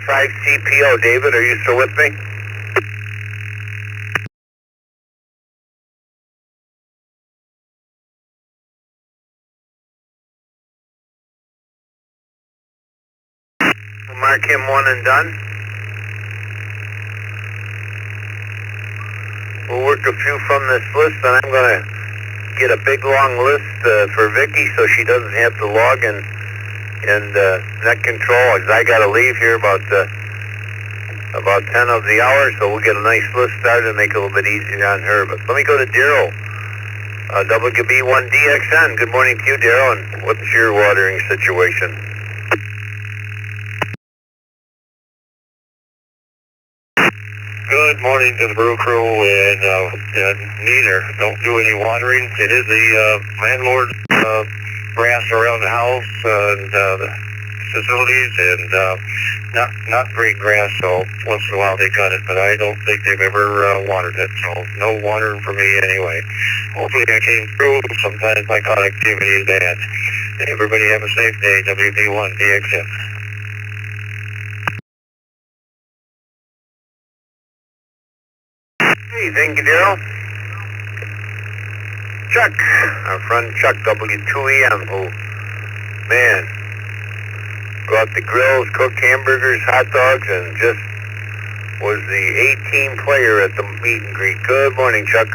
C5CPO, David, are you still with me? We'll mark him one and done. We'll work a few from this list, and I'm going to get a big long list for Vicky so she doesn't have to log in net control. I got to leave here about 10 of the hour, so we'll get a nice list started and make it a little bit easier on her. But let me go to Daryl, WB1DXN. Good morning to you, Daryl, and what's your watering situation? Good morning to the Brew crew, and neither. Don't do any watering. It is the landlord's grass around the house and the facilities, and not great grass, so once in a while they cut it, but I don't think they've ever watered it, so no watering for me anyway. Hopefully I came through. Sometimes my connectivity is bad. Everybody have a safe day. WB1DXN. Hey, thank you, Daryl. Chuck, our friend Chuck, W2EM, who, man, go out the grills, cooked hamburgers, hot dogs, and just was the A-team player at the meet and greet. Good morning, Chuck.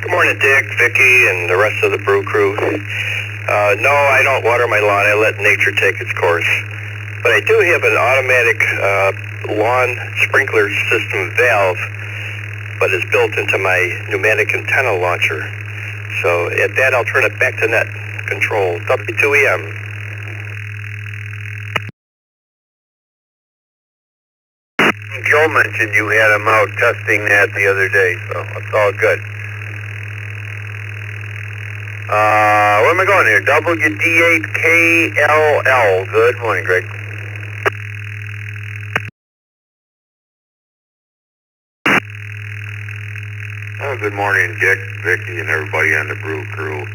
Good morning, Dick, Vicky, and the rest of the Brew crew. No, I don't water my lawn. I let nature take its course. But I do have an automatic lawn sprinkler system valve, but it's built into my pneumatic antenna launcher. So at that, I'll turn it back to net control. W2EM. Joe mentioned you had him out testing that the other day, so it's all good. Where am I going here? WD8KLL. Good morning, Greg. Good morning, Dick, Vicky, and everybody on the Brew crew.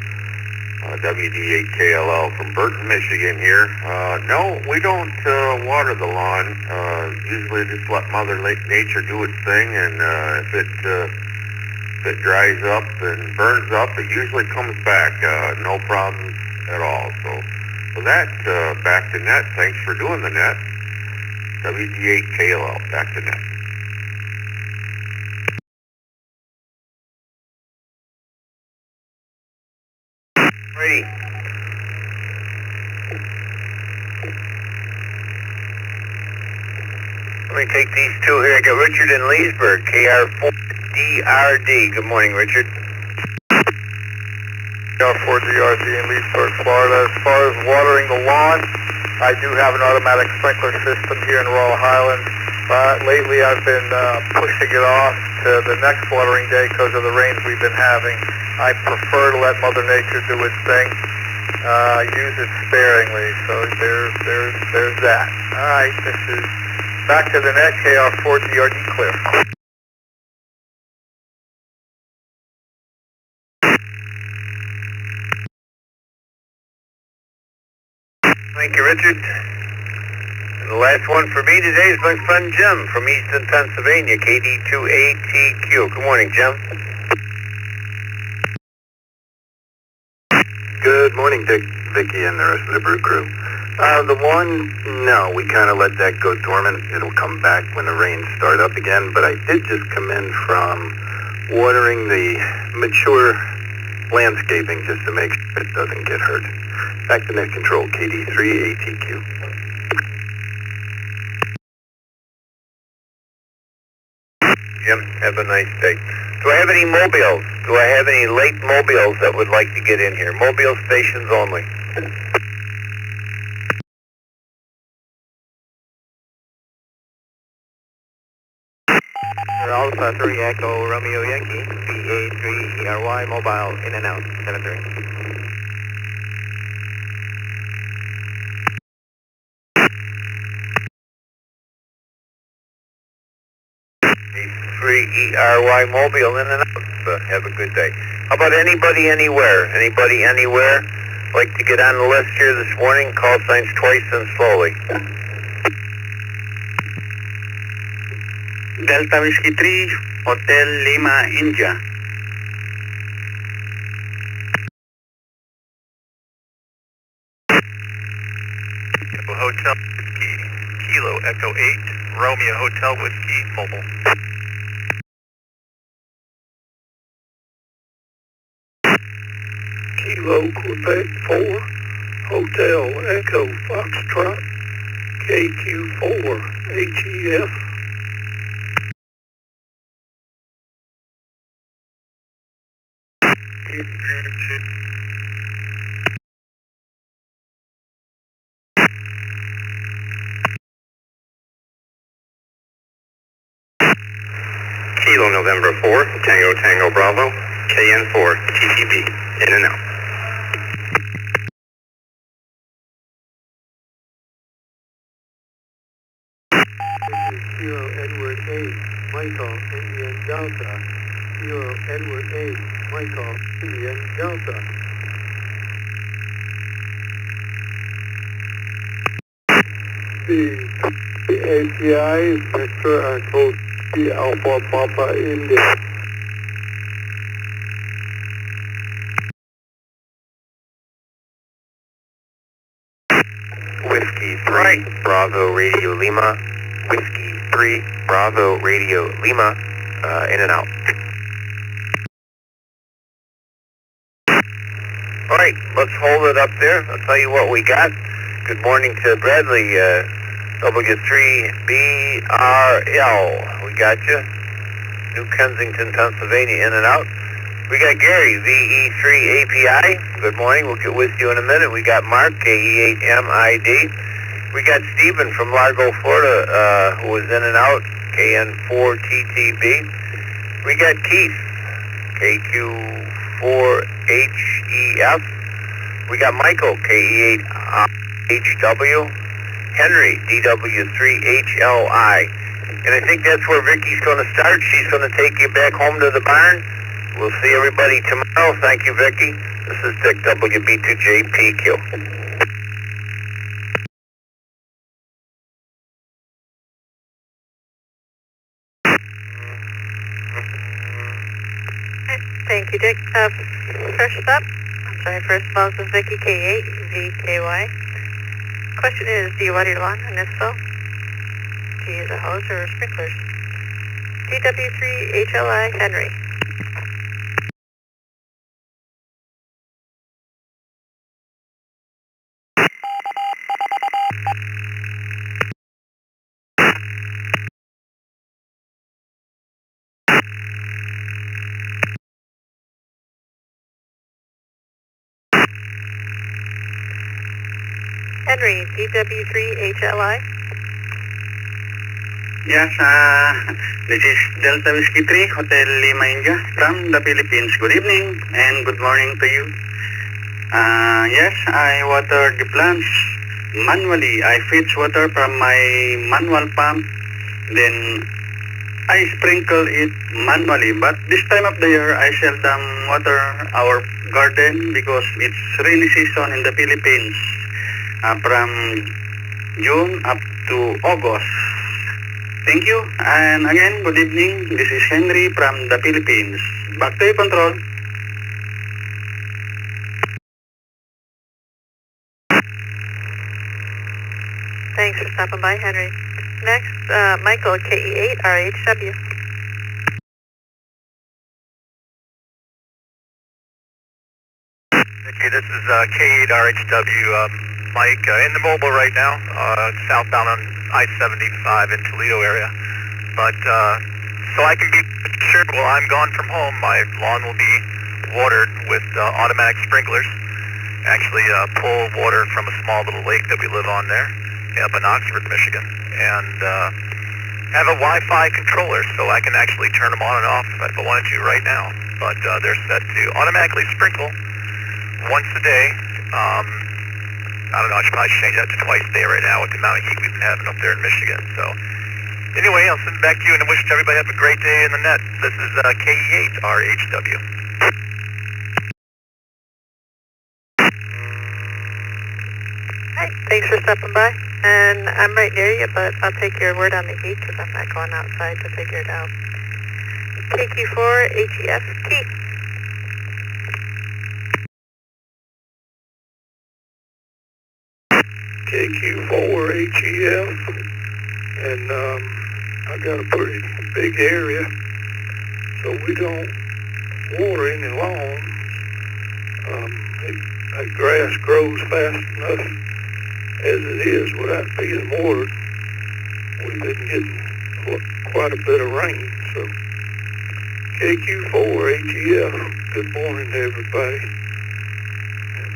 WD8KLL from Burton, Michigan here. No, we don't water the lawn. Usually just let Mother Nature do its thing, and if it dries up and burns up, it usually comes back. No problems at all. So for that, back to net. Thanks for doing the net. WD8KLL, back to net. Ready. Let me take these two here. I got Richard in Leesburg, KR4DRD. Good morning, Richard. KR4GRT in Leesburg, Florida. As far as watering the lawn, I do have an automatic sprinkler system here in Royal Highlands. Lately I've been pushing it off to the next watering day because of the rains we've been having. I prefer to let Mother Nature do its thing. Use it sparingly, so there's that. All right, this is back to the net, KR4GRT clear. Thank you, Richard. And the last one for me today is my friend Jim from Easton, Pennsylvania, KD2ATQ. Good morning, Jim. Good morning, Dick, Vicky, and the rest of the Brew crew. The one, no, we kind of let that go dormant. It'll come back when the rains start up again, but I did just come in from watering the mature landscaping just to make sure it doesn't get hurt. Back to net control, KD3ATQ. Jim, have a nice day. Do I have any mobiles? Do I have any late mobiles that would like to get in here? Mobile stations only. Alpha 3 Echo Romeo Yankee, VA3 ERY mobile in and out, 73. ERY mobile in and out. Have a good day. How about anybody anywhere? Anybody anywhere like to get on the list here this morning? Call signs twice and slowly. Delta Whiskey 3, Hotel Lima, India. Hotel Whiskey, Kilo Echo 8, Romeo Hotel Whiskey, mobile. Kilo Quebec 4, Hotel Echo Foxtrot, KQ4, HEF. Kilo November 4, Tango Tango Bravo, KN4, TTB, in and out. Zero Edward 8, Michael, Indian Delta. Zero Edward 8, Michael, Indian Delta. The API is Victor Echo the Alpha Papa India. Whiskey 3, Bravo Radio Lima, Whiskey 3, Bravo Radio Lima, in and out. All right, let's hold it up there. I'll tell you what we got. Good morning to Bradley, W3BRL. We got you. New Kensington, Pennsylvania, in and out. We got Gary, VE3API. Good morning. We'll get with you in a minute. We got Mark, KE8MID. We got Stephen from Largo, Florida, who was in and out, KN4TTB. We got Keith, KQ4HEF. We got Michael, KE8HW. Henry, DW3HLI. And I think that's where Vicky's going to start. She's going to take you back home to the barn. We'll see everybody tomorrow. Thank you, Vicky. This is Dick, WB2JPQ. Thank you, Dick. First up, first falls with Vicky, K8VKY. Question is, do you water your lawn? And if so, do you use a hose or sprinklers? DW3HLI Henry. Henry, DW3HLI. Yes, this is Delta Whiskey 3, Hotel Lima India from the Philippines. Good evening and good morning to you. Yes, I water the plants manually. I fetch water from my manual pump, then I sprinkle it manually. But this time of the year, I seldom water our garden because it's rainy season in the Philippines from June up to August. Thank you. And again, good evening. This is Henry from the Philippines. Back to you, Control. Thanks for stopping by, Henry. Next, Michael, KE8RHW. Okay, this is K8RHW, Mike, in the mobile right now, southbound on I-75 in Toledo area. But, so I can be sure while I'm gone from home, my lawn will be watered with automatic sprinklers. Actually, pull water from a small little lake that we live on there, up in Oxford, Michigan. And have a Wi-Fi controller, so I can actually turn them on and off if I wanted to right now. But they're set to automatically sprinkle once a day. I don't know, I should probably change that to twice a day right now with the amount of heat we've been having up there in Michigan. So anyway, I'll send it back to you and I wish everybody have a great day in the net. This is KE8RHW. Hi, thanks for stopping by. And I'm right near you, but I'll take your word on the heat because I'm not going outside to figure it out. KQ4HEF, Keith. KQ4HEF, and I got a pretty big area, so we don't water any lawns. That grass grows fast enough as it is without being watered. We've been getting quite a bit of rain, so KQ4HEF, good morning to everybody, and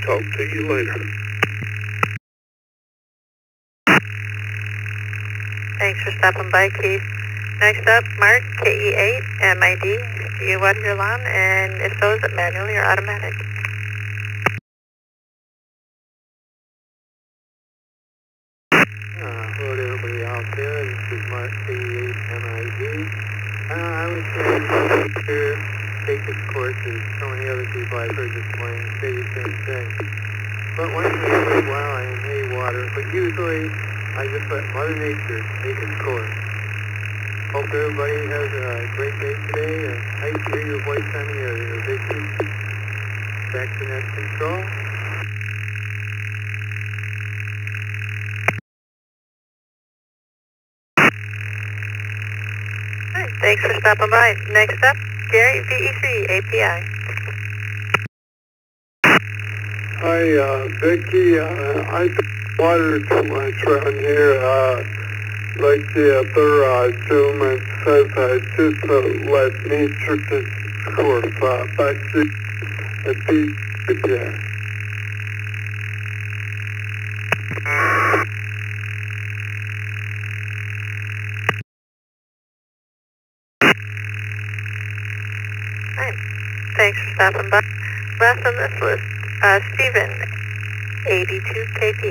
talk to you later. Thanks for stopping by, Keith. Next up, Mark, KE8, MID. Do you water your lawn? And if so, is it manually or automatic? Hello to everybody out there. This is Mark, KE8, MID. I would say here, take this course as so many other people I've heard this morning say the same thing. But once in a great while, I may water, but usually I just let Mother Nature take its course. Hope everybody has a great day today, and nice to hear your voice on the air there, Vicky. Back to net control. All right, thanks for stopping by. Next up, Gary, VE3, API. Hi, Vicky. I water too much around here. Like the other gentleman says, just let nature take its course. Back to the API. Alright, thanks for stopping by. Last on this list, Stephen, 82KP.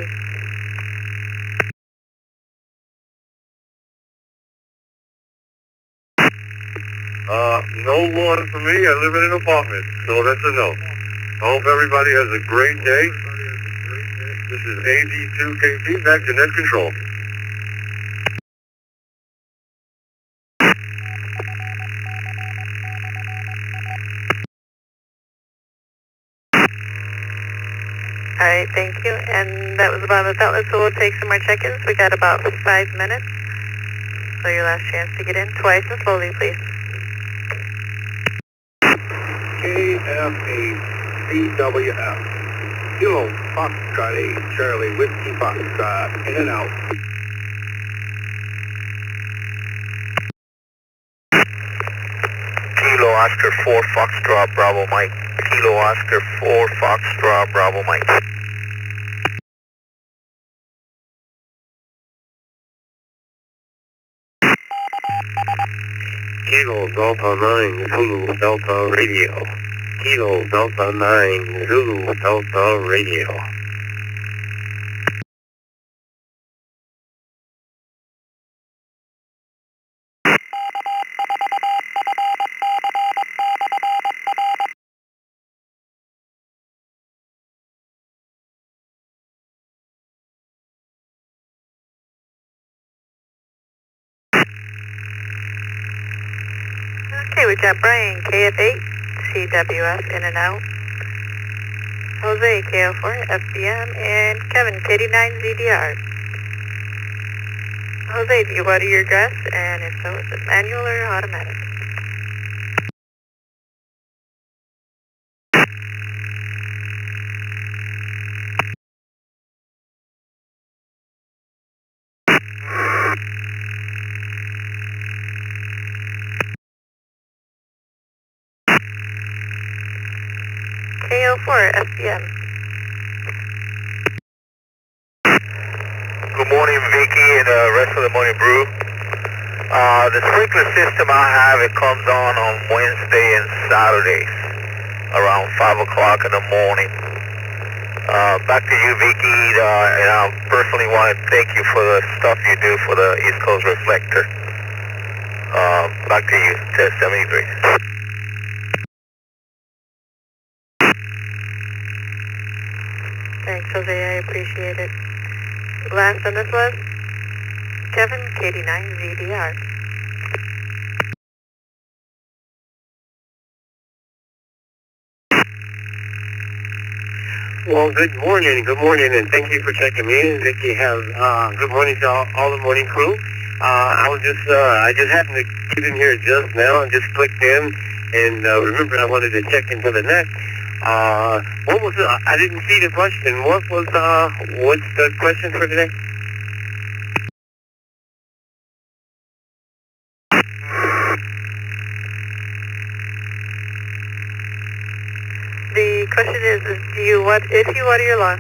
No water for me. I live in an apartment, so that's a no. I hope everybody has a great day. This is AD2KP, back to net control. Alright, thank you. And that was about it. So we'll take some more check-ins. We got about 5 minutes. So your last chance to get in twice and slowly, please. KF8CWF. Kilo Foxtrot 8, Charlie Whiskey Foxtrot, in and out. Kilo Oscar 4 Foxtrot Bravo Mike. Kilo Oscar 4 Foxtrot Bravo Mike. Kilo Delta 9 Zulu Delta Radio. Kilo Delta 9 Zulu Delta Radio. Okay, we've got Brian, KF8, CWF, in and out. Jose, KO4, FBM, and Kevin, KD9, ZDR. Jose, do you water your grass? And if so, is it manual or automatic? KO4, FBM. Good morning, Vicky, and the rest of the morning brew. The sprinkler system I have, it comes on Wednesday and Saturdays around 5 o'clock in the morning. Back to you, Vicky, and I personally want to thank you for the stuff you do for the East Coast Reflector. Back to you, test 73. Thanks, Jose, I appreciate it. Last on this list, Kevin, KD9, ZDR. Well, good morning, and thank you for checking me in. Vicky has, good morning to all the morning crew. I just happened to get in here just now and just clicked in, and remember I wanted to check into the net. What was it? I didn't see the question. What's the question for today? The question is if you water your lawn,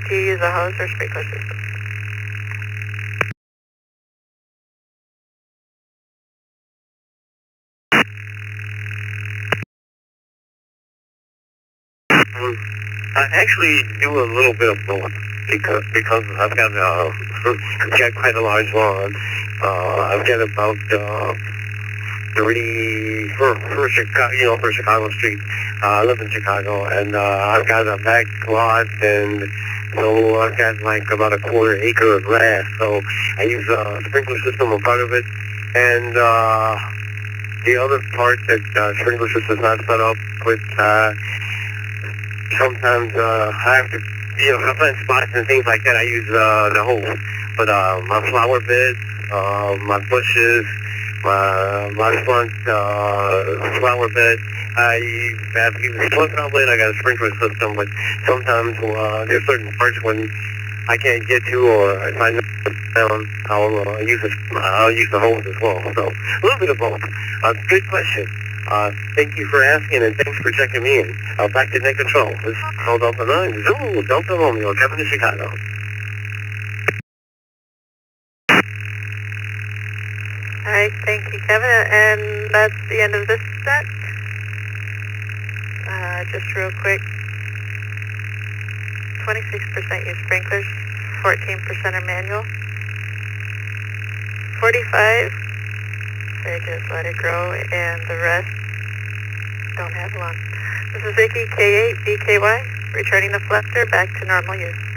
do you use a hose or sprinkler system? I actually do a little bit of both because I've got quite a large lawn. I've got about 30 for Chicago Street. I live in Chicago, and I've got a back lot, and so I've got like about a quarter acre of grass. So I use a sprinkler system on part of it, and the other part that sprinkler system is not set up with. Sometimes I have to, if I plant spots and things like that, I use the hose. But my flower beds, my bushes, my front flower bed, I have to use a plug outlet. I got a sprinkler system, but sometimes there's certain parts when I can't get to, or if I know down, I'll use the hose as well. So a little bit of both. Good question. Thank you for asking, and thanks for checking me in. Back to net control. This is called Delta 9, Zulu, Delta Romeo, Kevin in Chicago. Alright, thank you, Kevin, and that's the end of this set. Just real quick, 26% use sprinklers, 14% are manual, 45, they just let it grow, and the rest don't have lawn. This is Vicky, K8, BKY, returning the Reflector back to normal use.